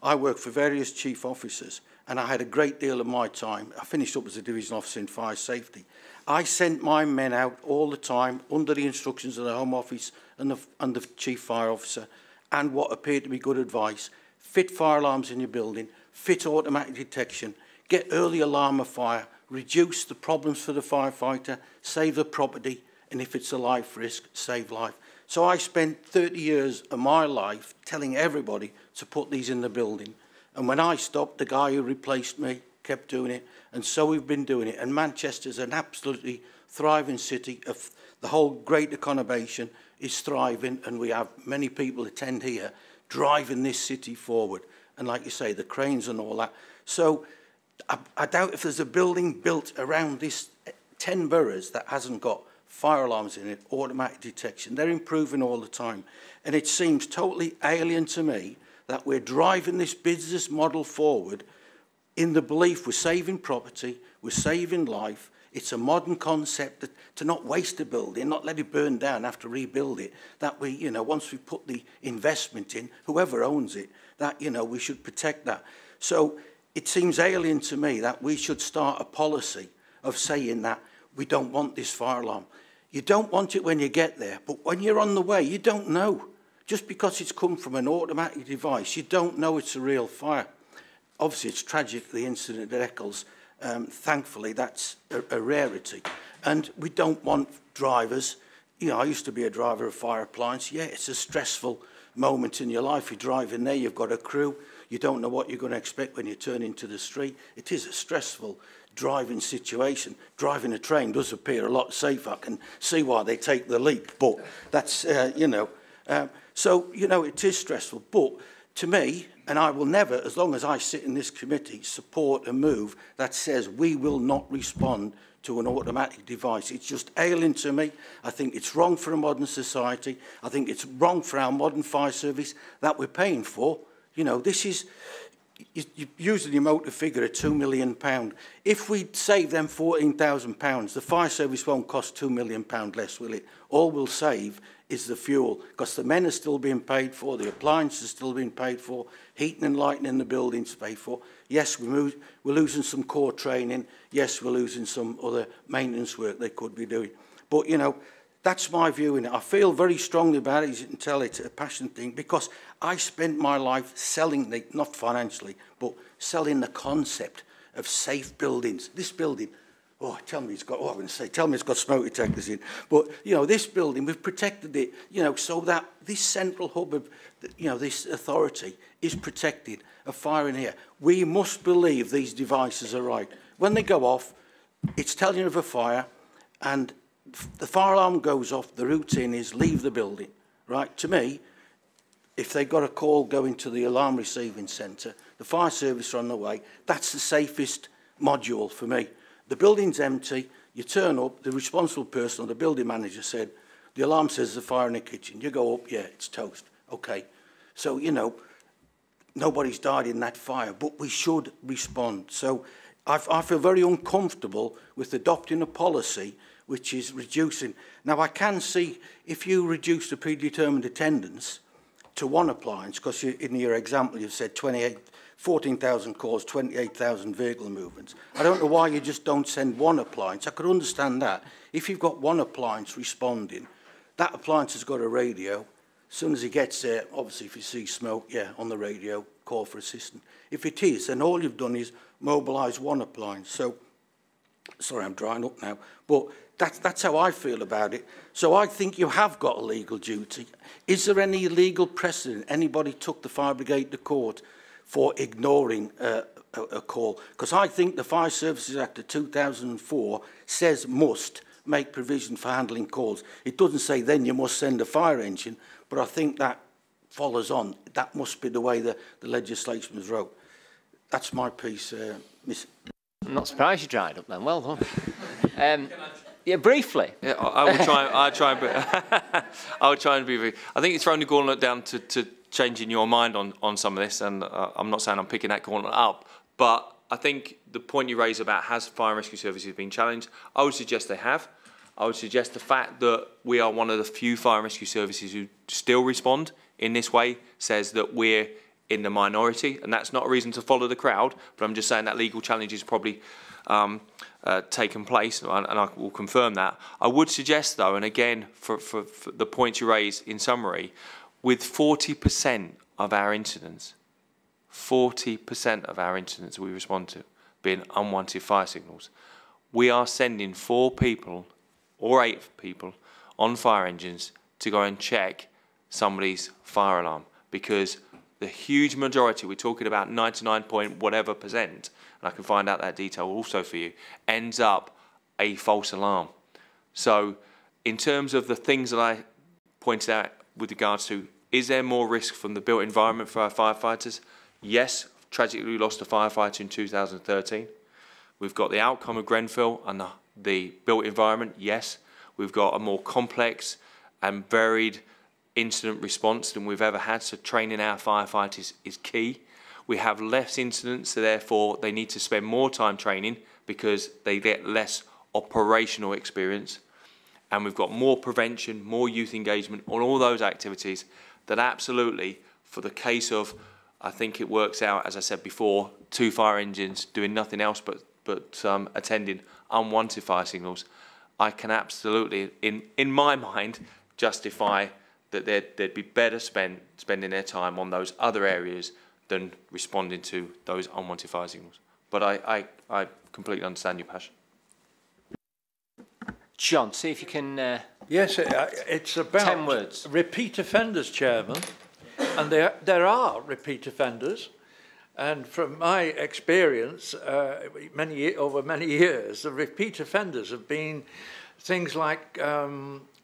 I worked for various chief officers, and I had a great deal of my time. I finished up as a division officer in fire safety. I sent my men out all the time under the instructions of the Home Office and the chief fire officer, and what appeared to be good advice: fit fire alarms in your building, fit automatic detection, get early alarm of fire, reduce the problems for the firefighter, save the property, and if it's a life risk, save life. So I spent 30 years of my life telling everybody to put these in the building. And when I stopped, the guy who replaced me kept doing it. And so we've been doing it. And Manchester's an absolutely thriving city. The whole greater conurbation is thriving, and we have many people attend here driving this city forward. And like you say, the cranes and all that. So I doubt if there's a building built around this 10 boroughs that hasn't got fire alarms in it, automatic detection. They're improving all the time. And it seems totally alien to me that we're driving this business model forward in the belief we're saving property, we're saving life. It's a modern concept to not waste a building, not let it burn down, have to rebuild it. That we, you know, once we put the investment in, whoever owns it, that, you know, we should protect that. So it seems alien to me that we should start a policy of saying that we don't want this fire alarm. You don't want it when you get there, but when you're on the way, you don't know. Just because it's come from an automatic device, you don't know it's a real fire. Obviously, it's tragic, the incident at Eccles. Thankfully, that's a rarity. And we don't want drivers. You know, I used to be a driver of fire appliance. Yeah, it's a stressful moment in your life. You're driving there, you've got a crew. You don't know what you're going to expect when you turn into the street. It is a stressful driving situation. Driving a train does appear a lot safer. I can see why they take the leap, but that's, you know. So, you know, it is stressful. But to me, and I will never, as long as I sit in this committee, support a move that says we will not respond to an automatic device. It's just alien to me. I think it's wrong for a modern society. I think it's wrong for our modern fire service that we're paying for. You know, this is, you're using the motor figure of £2 million. If we save them £14,000, the fire service won't cost £2 million less, will it? All we'll save is the fuel, because the men are still being paid for, the appliances are still being paid for, heating and lighting in the buildings paid for. Yes, we're losing some core training. Yes, we're losing some other maintenance work they could be doing. But, you know, that's my view in it. I feel very strongly about it, as you can tell, it's a passion thing, because I spent my life selling, not financially, but selling the concept of safe buildings. This building, tell me it's got smoke detectors in. But, you know, this building, we've protected it, you know, so that this central hub of, you know, this authority is protected of fire in here. We must believe these devices are right. When they go off, it's telling you of a fire, and the fire alarm goes off, the routine is leave the building, right? To me, if they got a call going to the alarm receiving centre, the fire service are on the way, that's the safest module for me. The building's empty, you turn up, the responsible person or the building manager said, the alarm says there's a fire in the kitchen. You go up, yeah, it's toast. Okay. So, you know, nobody's died in that fire, but we should respond. So I feel very uncomfortable with adopting a policy which is reducing. Now, I can see if you reduce the predetermined attendance to one appliance, because in your example you said 14,000 calls, 28,000 vehicle movements. I don't know why you just don't send one appliance. I could understand that. If you've got one appliance responding, that appliance has got a radio. As soon as it gets there, obviously if you see smoke, yeah, on the radio, call for assistance. If it is, then all you've done is mobilise one appliance. So, sorry, I'm drying up now, but that's how I feel about it. So I think you have got a legal duty. Is there any legal precedent? Anybody took the fire brigade to court for ignoring a call? Because I think the Fire Services Act of 2004 says must make provision for handling calls. It doesn't say then you must send a fire engine, but I think that follows on. That must be the way the legislation was wrote. That's my piece, Miss. I'm not surprised you dried up then. Well done. Yeah, briefly. Yeah, I will try. I will try and be brief. I think it's only gauntlet down to changing your mind on some of this, and I'm not saying I'm picking that gauntlet up, but I think the point you raise about has fire and rescue services been challenged, I would suggest they have. I would suggest the fact that we are one of the few fire and rescue services who still respond in this way says that we're in the minority, and that's not a reason to follow the crowd, but I'm just saying that legal challenge is probably taken place, and I will confirm that. I would suggest, though, and again, for the points you raise in summary, with 40% of our incidents, 40% of our incidents we respond to being unwanted fire signals, we are sending 4 people or 8 people on fire engines to go and check somebody's fire alarm, because the huge majority, we're talking about 99 point whatever percent, and I can find out that detail also for you, ends up a false alarm. So in terms of the things that I pointed out with regards to, is there more risk from the built environment for our firefighters? Yes, tragically we lost a firefighter in 2013. We've got the outcome of Grenfell and the built environment, yes. We've got a more complex and varied incident response than we've ever had, so training our firefighters is key. We have less incidents, so therefore they need to spend more time training because they get less operational experience. And we've got more prevention, more youth engagement on all those activities that absolutely, for the case of, I think it works out, as I said before, 2 fire engines doing nothing else but attending unwanted fire signals, I can absolutely, in my mind, justify that they'd be better spending their time on those other areas than responding to those unwanted fire signals. But I completely understand your passion. John, see if you can... Yes, it's about 10 words. Repeat offenders, Chairman. And there are repeat offenders. And from my experience, over many years, the repeat offenders have been things like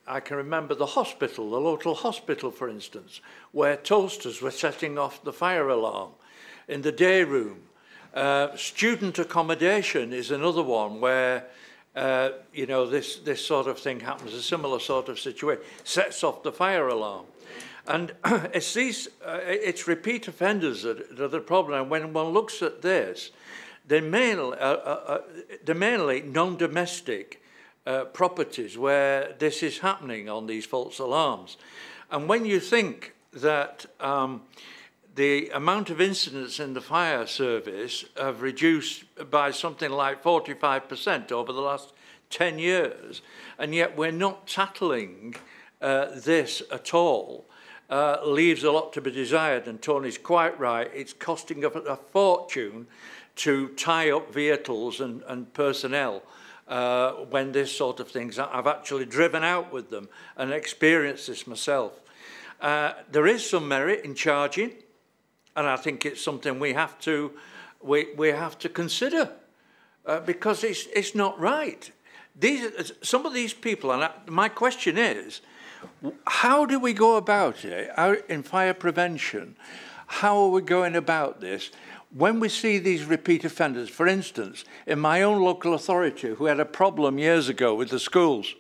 I can remember the hospital, the local hospital, for instance, where toasters were setting off the fire alarm. In the day room, student accommodation is another one where, you know, this sort of thing happens, a similar sort of situation, sets off the fire alarm. And it's repeat offenders that are the problem. And when one looks at this, they're mainly non-domestic properties where this is happening on these false alarms. And when you think that the amount of incidents in the fire service have reduced by something like 45% over the last 10 years, and yet we're not tackling this at all, leaves a lot to be desired. And Tony's quite right, it's costing a fortune to tie up vehicles and personnel when this sort of things. I've actually driven out with them and experienced this myself. There is some merit in charging, and I think it's something we have to consider because it's not right. Some of these people, and my question is, how do we go about it in fire prevention? How are we going about this? When we see these repeat offenders, for instance, in my own local authority, who had a problem years ago with the schools,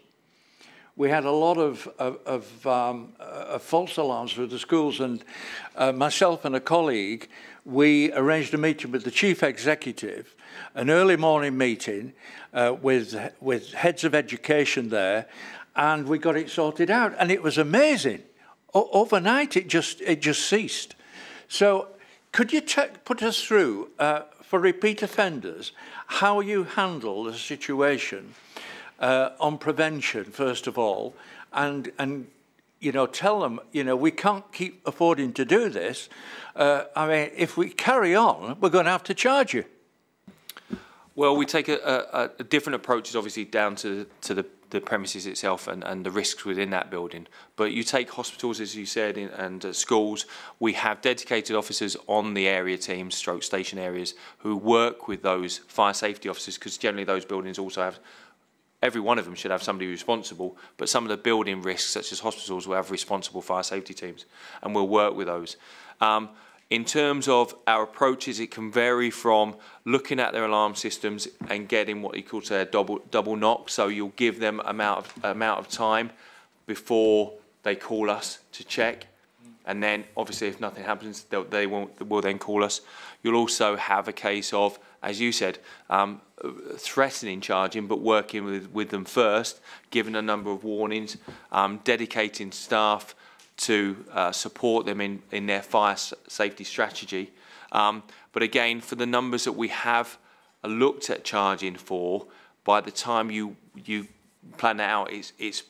we had a lot of false alarms with the schools, and myself and a colleague, we arranged a meeting with the chief executive, an early morning meeting with heads of education there, and we got it sorted out, and it was amazing. Overnight, it just ceased. So, could you put us through for repeat offenders how you handle the situation on prevention first of all, and you know, tell them, you know, we can't keep affording to do this. I mean, if we carry on, we're going to have to charge you. Well, we take a different approach, obviously, down to the premises itself and the risks within that building. But you take hospitals, as you said, and schools, we have dedicated officers on the area teams, stroke station areas, who work with those fire safety officers, because generally those buildings also have, every one of them should have somebody responsible, but some of the building risks, such as hospitals, will have responsible fire safety teams, and we'll work with those. In terms of our approaches, it can vary from looking at their alarm systems and getting what you call a double knock. So you'll give them amount of time before they call us to check, and then obviously if nothing happens, they will then call us. You'll also have a case of, as you said, threatening charging, but working with them first, giving a number of warnings, dedicating staff to support them in their fire safety strategy. But again, for the numbers that we have looked at charging for, by the time you plan that out, it's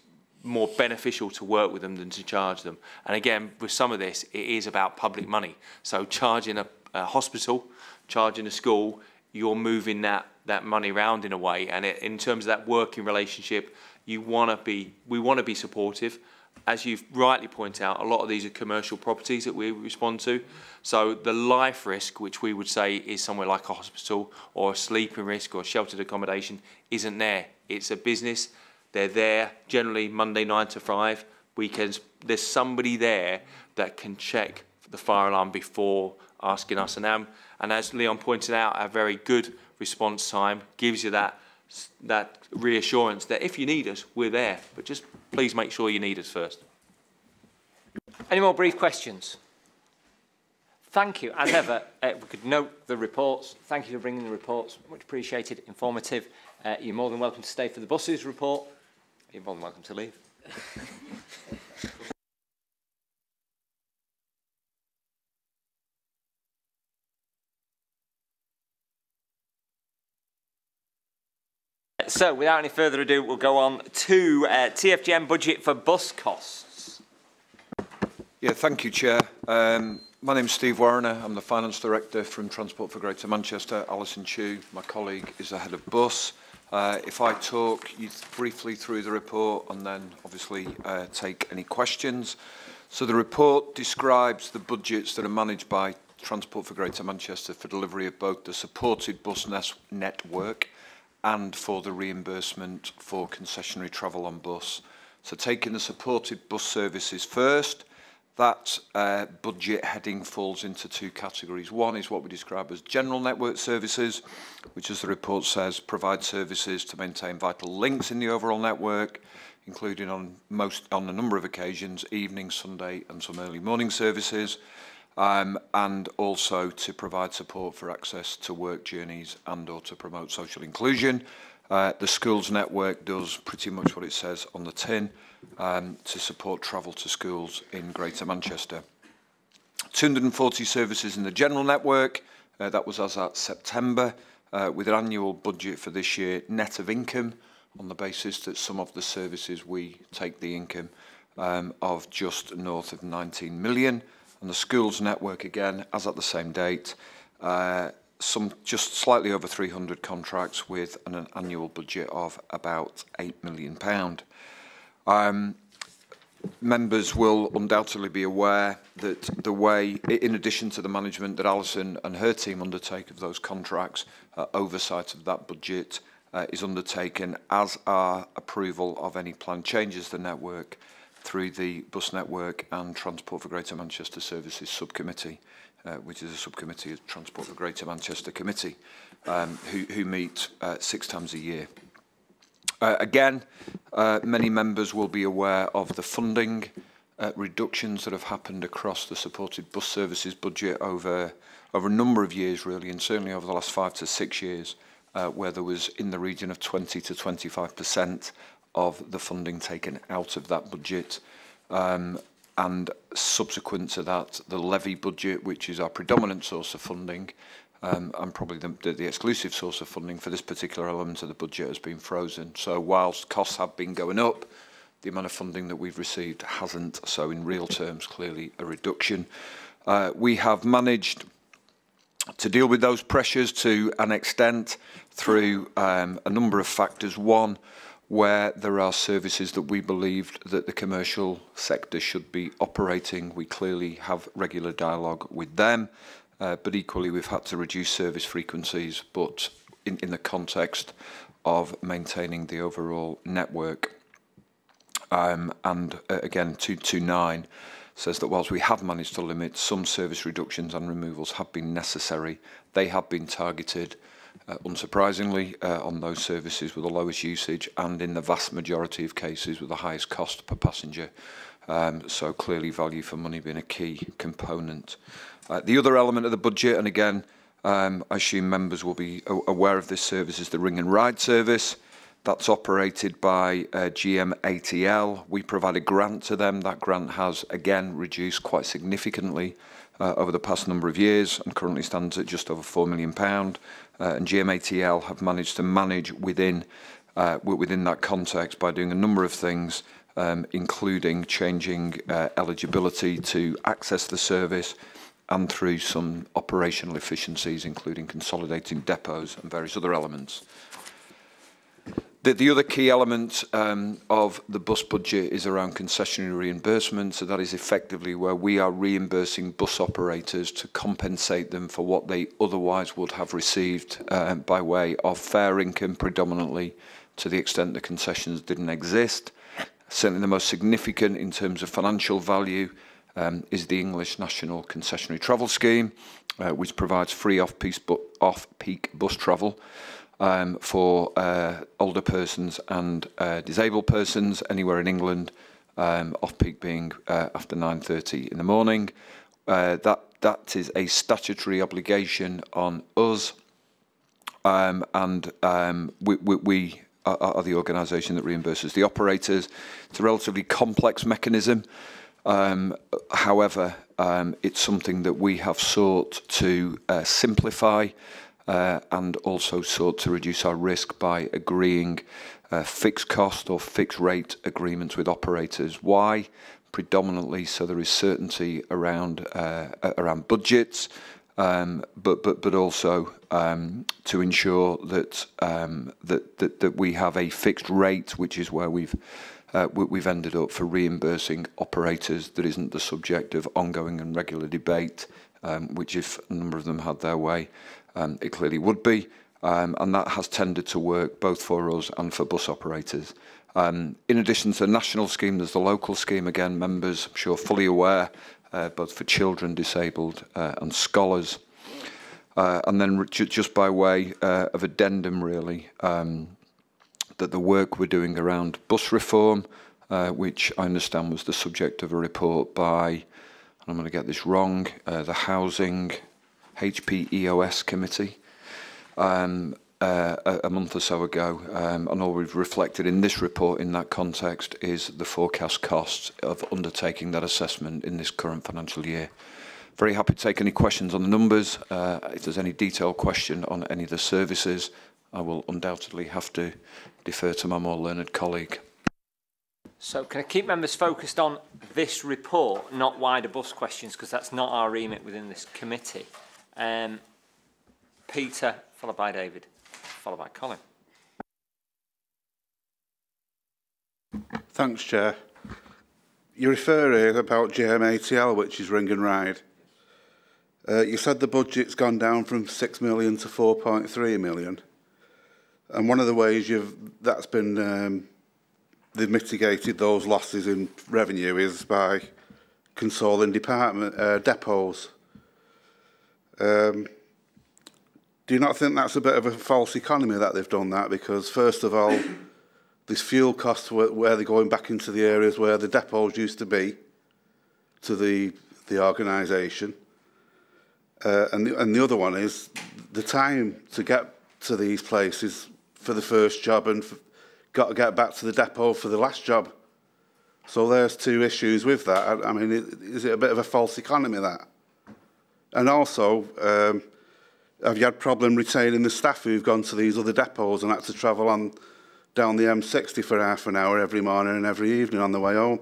more beneficial to work with them than to charge them. And again, with some of this, it is about public money. So charging a hospital, charging a school, you're moving that money around in a way. And in terms of that working relationship, we want to be supportive. As you've rightly pointed out, a lot of these are commercial properties that we respond to. So the life risk, which we would say is somewhere like a hospital or a sleeping risk or sheltered accommodation, isn't there. It's a business. They're there generally Monday 9 to 5, weekends. There's somebody there that can check the fire alarm before asking us. And as Leon pointed out, a very good response time gives you that reassurance that if you need us, we're there. But just please make sure you need us first. Any more brief questions? Thank you. As ever, we could note the reports. Thank you for bringing the reports. Much appreciated, informative. You're more than welcome to stay for the buses report. You're more than welcome to leave. So, without any further ado, we'll go on to TFGM budget for bus costs. Yeah, thank you, Chair. My name's Steve Warrener. I'm the Finance Director from Transport for Greater Manchester. Alison Chu, my colleague, is the Head of Bus. If I talk you briefly through the report and then obviously take any questions. So the report describes the budgets that are managed by Transport for Greater Manchester for delivery of both the supported bus network and for the reimbursement for concessionary travel on bus. So taking the supported bus services first, that budget heading falls into two categories. One is what we describe as general network services, which, as the report says, provide services to maintain vital links in the overall network, including on a number of occasions, evening, Sunday and some early morning services, and also to provide support for access to work journeys and or to promote social inclusion. The schools network does pretty much what it says on the tin, to support travel to schools in Greater Manchester. 240 services in the general network, that was as at September, with an annual budget for this year net of income, on the basis that some of the services we take the income of just north of 19 million. And the schools network, again, as at the same date, some just slightly over 300 contracts with an annual budget of about £8 million. Members will undoubtedly be aware that the way, in addition to the management that Alison and her team undertake of those contracts, oversight of that budget is undertaken, as are approval of any planned changes to the network through the Bus Network and Transport for Greater Manchester Services Subcommittee, which is a subcommittee of Transport for Greater Manchester Committee, who meet 6 times a year. Again, many members will be aware of the funding reductions that have happened across the supported bus services budget over a number of years, really, and certainly over the last 5 to 6 years, where there was in the region of 20 to 25% of the funding taken out of that budget. And subsequent to that, the levy budget, which is our predominant source of funding, and probably the exclusive source of funding for this particular element of the budget, has been frozen. So whilst costs have been going up, the amount of funding that we've received hasn't. So in real terms, clearly a reduction. We have managed to deal with those pressures to an extent through a number of factors. One, where there are services that we believed that the commercial sector should be operating, we clearly have regular dialogue with them. But equally, we've had to reduce service frequencies, but in the context of maintaining the overall network. And again, 229 says that whilst we have managed to limit some service reductions and removals have been necessary, they have been targeted, unsurprisingly, on those services with the lowest usage and in the vast majority of cases with the highest cost per passenger. So clearly value for money being a key component. The other element of the budget, and again, I assume members will be aware of this service, is the Ring and Ride service. That's operated by Gmca. We provide a grant to them. That grant has, again, reduced quite significantly over the past number of years and currently stands at just over £4 million. And Gmca have managed to manage within that context by doing a number of things, including changing eligibility to access the service, and through some operational efficiencies, including consolidating depots and various other elements. The other key element of the bus budget is around concessionary reimbursement. So that is effectively where we are reimbursing bus operators to compensate them for what they otherwise would have received by way of fare income, predominantly to the extent the concessions didn't exist. Certainly the most significant in terms of financial value is the English National Concessionary Travel Scheme, which provides free off-peak bus travel for older persons and disabled persons anywhere in England, off-peak being after 9:30 in the morning. That is a statutory obligation on us, and we are the organisation that reimburses the operators. It's a relatively complex mechanism. However, it's something that we have sought to simplify and also sought to reduce our risk by agreeing fixed cost or fixed rate agreements with operators. Why? Predominantly so there is certainty around budgets, but also to ensure that that we have a fixed rate, which is where we've ended up for reimbursing operators that isn't the subject of ongoing and regular debate, which if a number of them had their way, it clearly would be. and that has tended to work both for us and for bus operators. In addition to the national scheme, there's the local scheme, again, members, I'm sure, fully aware, both for children, disabled and scholars. And then just by way of addendum, really, that the work we're doing around bus reform, which I understand was the subject of a report by, and I'm going to get this wrong, the Housing HPEOS Committee, a month or so ago, and all we've reflected in this report in that context is the forecast costs of undertaking that assessment in this current financial year. Very happy to take any questions on the numbers. If there's any detailed question on any of the services, I will undoubtedly have to defer to my more learned colleague. So can I keep members focused on this report, not wider bus questions, because that's not our remit within this committee. Peter, followed by David, followed by Colin. Thanks, Chair. You refer here about Gmca, which is Ring and Ride. You said the budget's gone down from 6 million to 4.3 million. And one of the ways that's been they've mitigated those losses in revenue is by consoling depots. Do you not think that's a bit of a false economy that they've done that? Because first of all, this fuel costs where they're going back into the areas where the depots used to be, to the organisation. And the other one is the time to get to these places for the first job and got to get back to the depot for the last job. So there's two issues with that. I mean, is it a bit of a false economy, that? And also, have you had problem retaining the staff who've gone to these other depots and had to travel on down the M60 for half an hour every morning and every evening on the way home?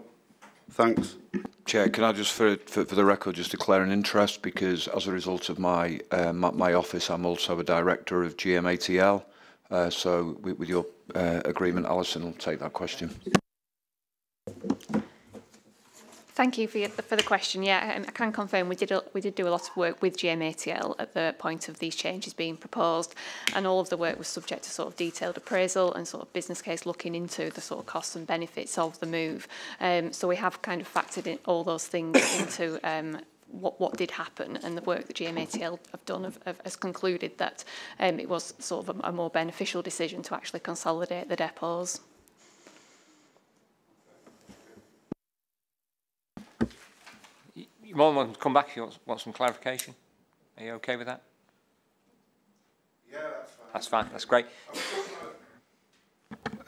Thanks. Chair, can I just, for the record, just declare an interest, because as a result of my my office, I'm also a director of GMATL. So with your agreement, Alison will take that question. Thank you for the question. Yeah, I can confirm we did do a lot of work with GMATL at the point of these changes being proposed, and all of the work was subject to sort of detailed appraisal and sort of business case looking into the sort of costs and benefits of the move. So we have kind of factored in all those things into what did happen, and the work that GMATL have done has concluded that it was sort of a more beneficial decision to actually consolidate the depots. You're more than welcome to come back if you want some clarification. Are you okay with that? Yeah, that's fine. That's fine, that's great.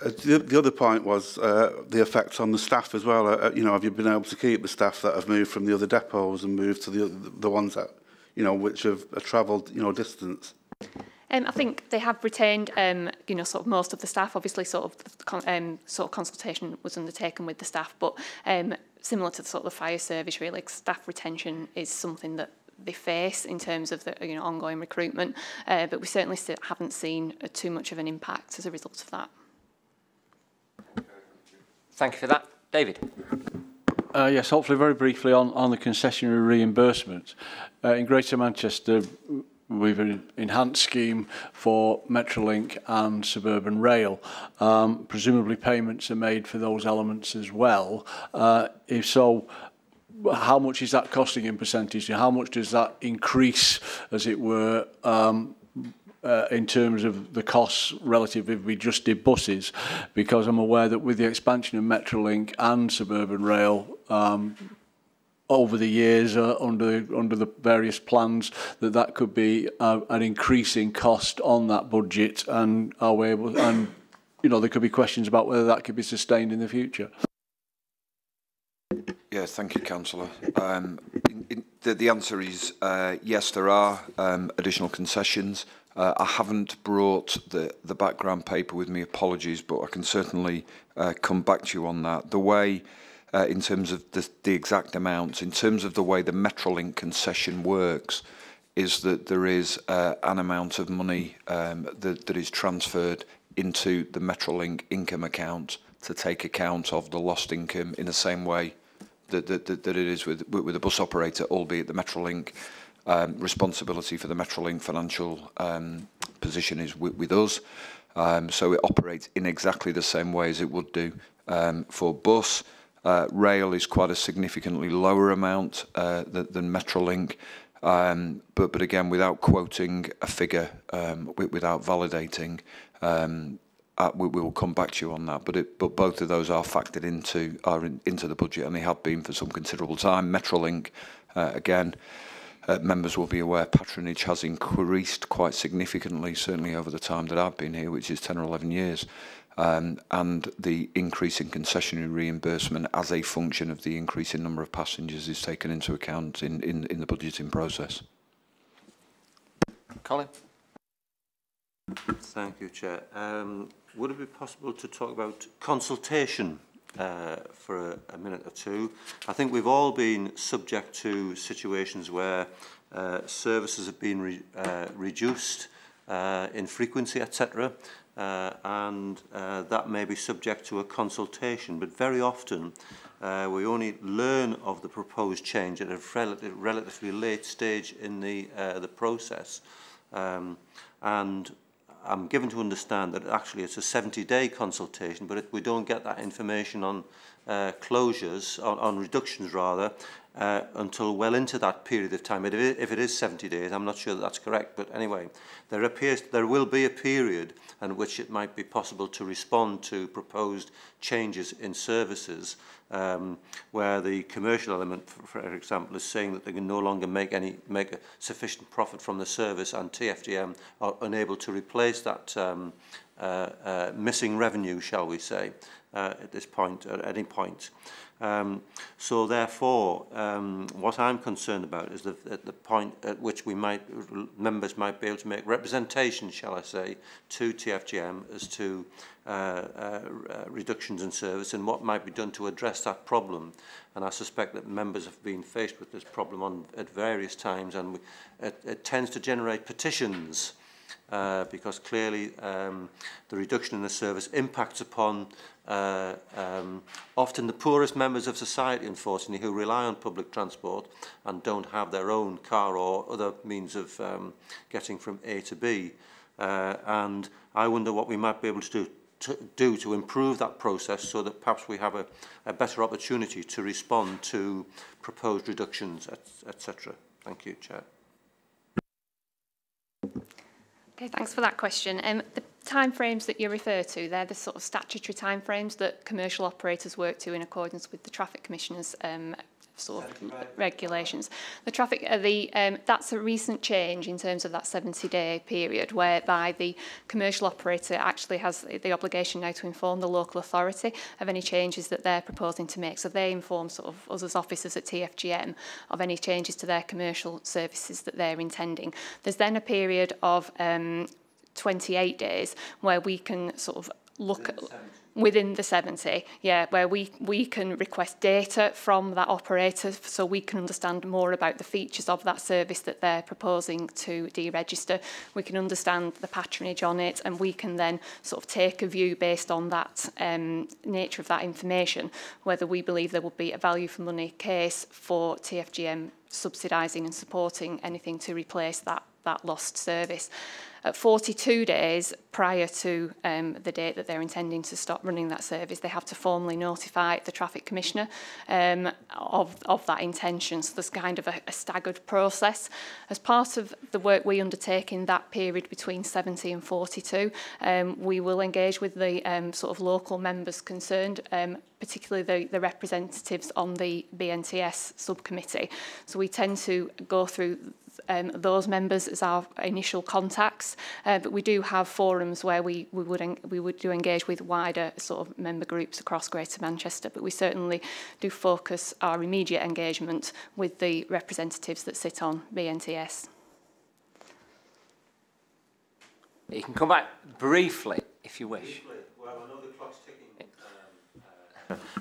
The other point was the effect on the staff as well. You know, have you been able to keep the staff that have moved from the other depots and moved to the ones that, you know, which have travelled, you know, distance? I think they have retained, you know, sort of most of the staff. Obviously, sort of consultation was undertaken with the staff, but similar to sort of the fire service, really, staff retention is something that they face in terms of the ongoing recruitment. But we certainly still haven't seen too much of an impact as a result of that. Thank you for that, David. Yes, hopefully very briefly on the concessionary reimbursement. In Greater Manchester, we've an enhanced scheme for Metrolink and Suburban Rail. Presumably payments are made for those elements as well. If so, how much is that costing in percentage? How much does that increase, as it were, in terms of the costs relative if we just did buses? Because I'm aware that with the expansion of Metrolink and Suburban Rail, over the years, under the various plans, that could be an increasing cost on that budget, and are we able? And you know, there could be questions about whether that could be sustained in the future. Yes, thank you, Councillor. The answer is yes, there are additional concessions. I haven't brought the background paper with me, apologies, but I can certainly come back to you on that. The way, in terms of the exact amounts, in terms of the way the Metrolink concession works, is that there is an amount of money that is transferred into the Metrolink income account to take account of the lost income in the same way that it is with a bus operator, albeit the Metrolink responsibility for the Metrolink financial position is with us. So it operates in exactly the same way as it would do for bus. Rail is quite a significantly lower amount than Metrolink, but again, without quoting a figure, without validating, we will come back to you on that. But both of those are factored into the budget, and they have been for some considerable time. Metrolink, again. Members will be aware patronage has increased quite significantly, certainly over the time that I've been here, which is 10 or 11 years. And the increase in concessionary reimbursement as a function of the increase in number of passengers is taken into account in the budgeting process. Colin? Thank you, Chair. Would it be possible to talk about consultation for a minute or two? I think we've all been subject to situations where services have been reduced in frequency, etc., and that may be subject to a consultation. But very often we only learn of the proposed change at a relatively late stage in the process, and I'm given to understand that actually it's a 70-day consultation, but we don't get that information on closures, on reductions rather, until well into that period of time. If it is 70 days, I'm not sure that that's correct, but anyway, there will be a period in which it might be possible to respond to proposed changes in services, where the commercial element, for example, is saying that they can no longer make a sufficient profit from the service, and TFGM are unable to replace that missing revenue, shall we say, at this point, at any point. So therefore, what I'm concerned about is at the point at which members might be able to make representation, shall I say, to TFGM as to reductions in service and what might be done to address that problem. And I suspect that members have been faced with this problem at various times, and it tends to generate petitions. Because clearly the reduction in the service impacts upon often the poorest members of society, unfortunately, who rely on public transport and don't have their own car or other means of getting from A to B. And I wonder what we might be able to do to improve that process so that perhaps we have a better opportunity to respond to proposed reductions, etc. Thank you, Chair. Okay, thanks for that question. The timeframes that you refer to, they're the sort of statutory timeframes that commercial operators work to in accordance with the Traffic Commissioner's sort of regulations. The traffic, that's a recent change in terms of that 70-day period, whereby the commercial operator actually has the obligation now to inform the local authority of any changes that they're proposing to make. So they inform sort of us as officers at TFGM of any changes to their commercial services that they're intending. There's then a period of 28 days where we can sort of look at within the 70, yeah, where we can request data from that operator so we can understand more about the features of that service that they're proposing to deregister. We can understand the patronage on it, and we can then sort of take a view based on that nature of that information, whether we believe there will be a value for money case for TFGM subsidising and supporting anything to replace that lost service. At 42 days prior to the date that they're intending to stop running that service, they have to formally notify the Traffic Commissioner of that intention. So there's kind of a staggered process. As part of the work we undertake in that period between 70 and 42, we will engage with the sort of local members concerned, particularly the representatives on the BNTS subcommittee. So we tend to go through those members as our initial contacts, but we do have forums where we would do engage with wider sort of member groups across Greater Manchester, but we certainly do focus our immediate engagement with the representatives that sit on BNTS. You can come back briefly if you wish. Well, I know the clock's ticking.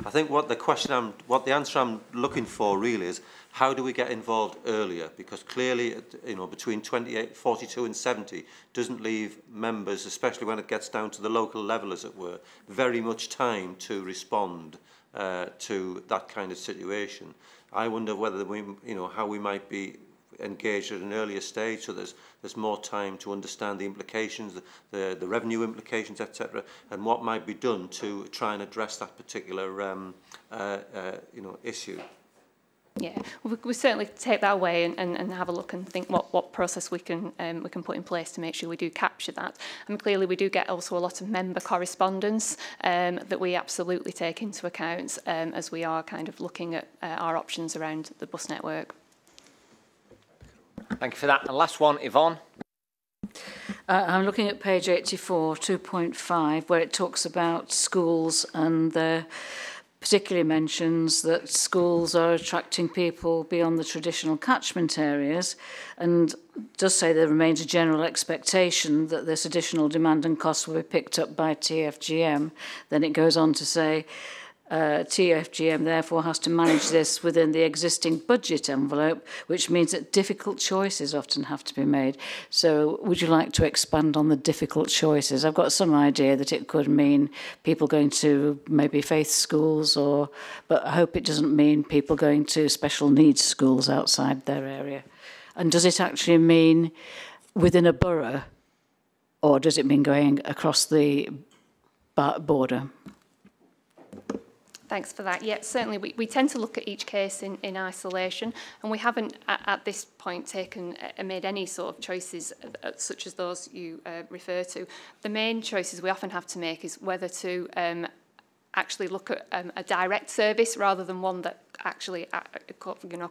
I think what the answer I'm looking for really is, how do we get involved earlier? Because clearly, between 28, 42 and 70 doesn't leave members, especially when it gets down to the local level, as it were, very much time to respond to that kind of situation. I wonder whether how we might be engaged at an earlier stage, so there's more time to understand the implications, the revenue implications, etc., and what might be done to try and address that particular issue. Yeah, we certainly take that away and have a look and think what process we can put in place to make sure we do capture that. And clearly we do get also a lot of member correspondence that we absolutely take into account as we are kind of looking at our options around the bus network. Thank you for that. And last one, Yvonne. I'm looking at page 84, 2.5, where it talks about schools and particularly mentions that schools are attracting people beyond the traditional catchment areas, and does say there remains a general expectation that this additional demand and cost will be picked up by TFGM. Then it goes on to say TFGM therefore has to manage this within the existing budget envelope, which means that difficult choices often have to be made. So would you like to expand on the difficult choices? I've got some idea that it could mean people going to maybe faith schools, but I hope it doesn't mean people going to special needs schools outside their area. And does it actually mean within a borough, or does it mean going across the border? Thanks for that. Yeah, certainly we tend to look at each case in isolation, and we haven't at this point made any sort of choices such as those you refer to. The main choices we often have to make is whether to actually look at a direct service rather than one that actually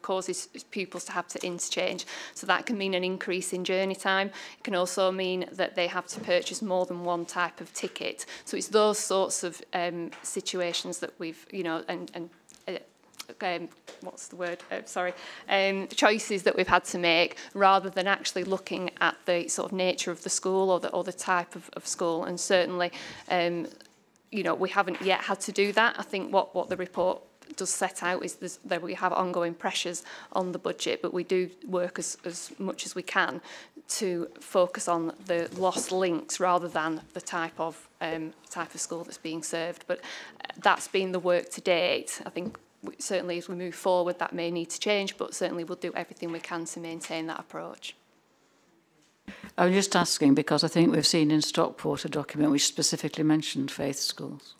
causes pupils to have to interchange. So that can mean an increase in journey time. It can also mean that they have to purchase more than one type of ticket. So it's those sorts of situations that we've, what's the word? Choices that we've had to make rather than actually looking at the sort of nature of the school or the type of school. And certainly, we haven't yet had to do that. I think what the report does set out is that we have ongoing pressures on the budget, but we do work as much as we can to focus on the lost links rather than the type of school that's being served. But that's been the work to date. I think certainly as we move forward that may need to change, but certainly we'll do everything we can to maintain that approach. I'm just asking because I think we've seen in Stockport a document which specifically mentioned faith schools.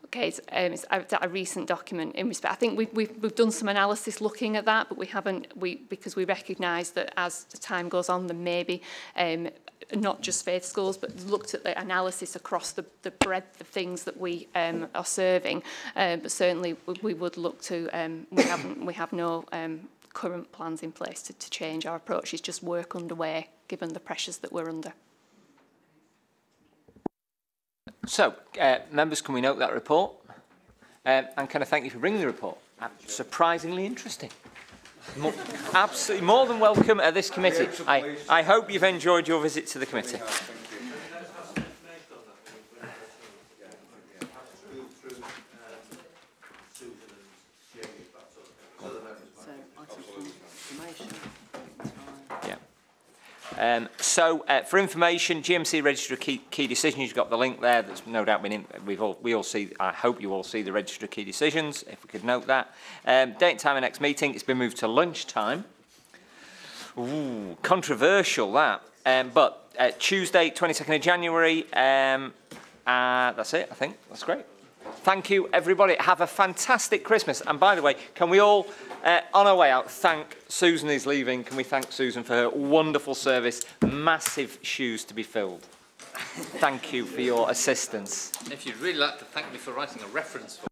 Okay, it's a recent document in respect. I think we've done some analysis looking at that, but we haven't because we recognise that as the time goes on, there may be not just faith schools, but looked at the analysis across the breadth of things that we are serving. But certainly we would look to. We have no current plans in place to change our approach. It's just work underway, given the pressures that we're under. So, members, can we note that report? And can I thank you for bringing the report? Surprisingly interesting. Absolutely more than welcome at this committee. I hope you've enjoyed your visit to the committee. For information, Gmca Register of Key Decisions, you've got the link there. That's no doubt been in. We all see. I hope you all see the Register of Key Decisions. If we could note that. Date and time of next meeting. It's been moved to lunchtime. Ooh, controversial that. But Tuesday, 22nd of January. That's it. I think that's great. Thank you, everybody. Have a fantastic Christmas. And by the way, can we all, on our way out, thank Susan is leaving. Can we thank Susan for her wonderful service? Massive shoes to be filled. Thank you for your assistance. If you'd really like to thank me for writing a reference for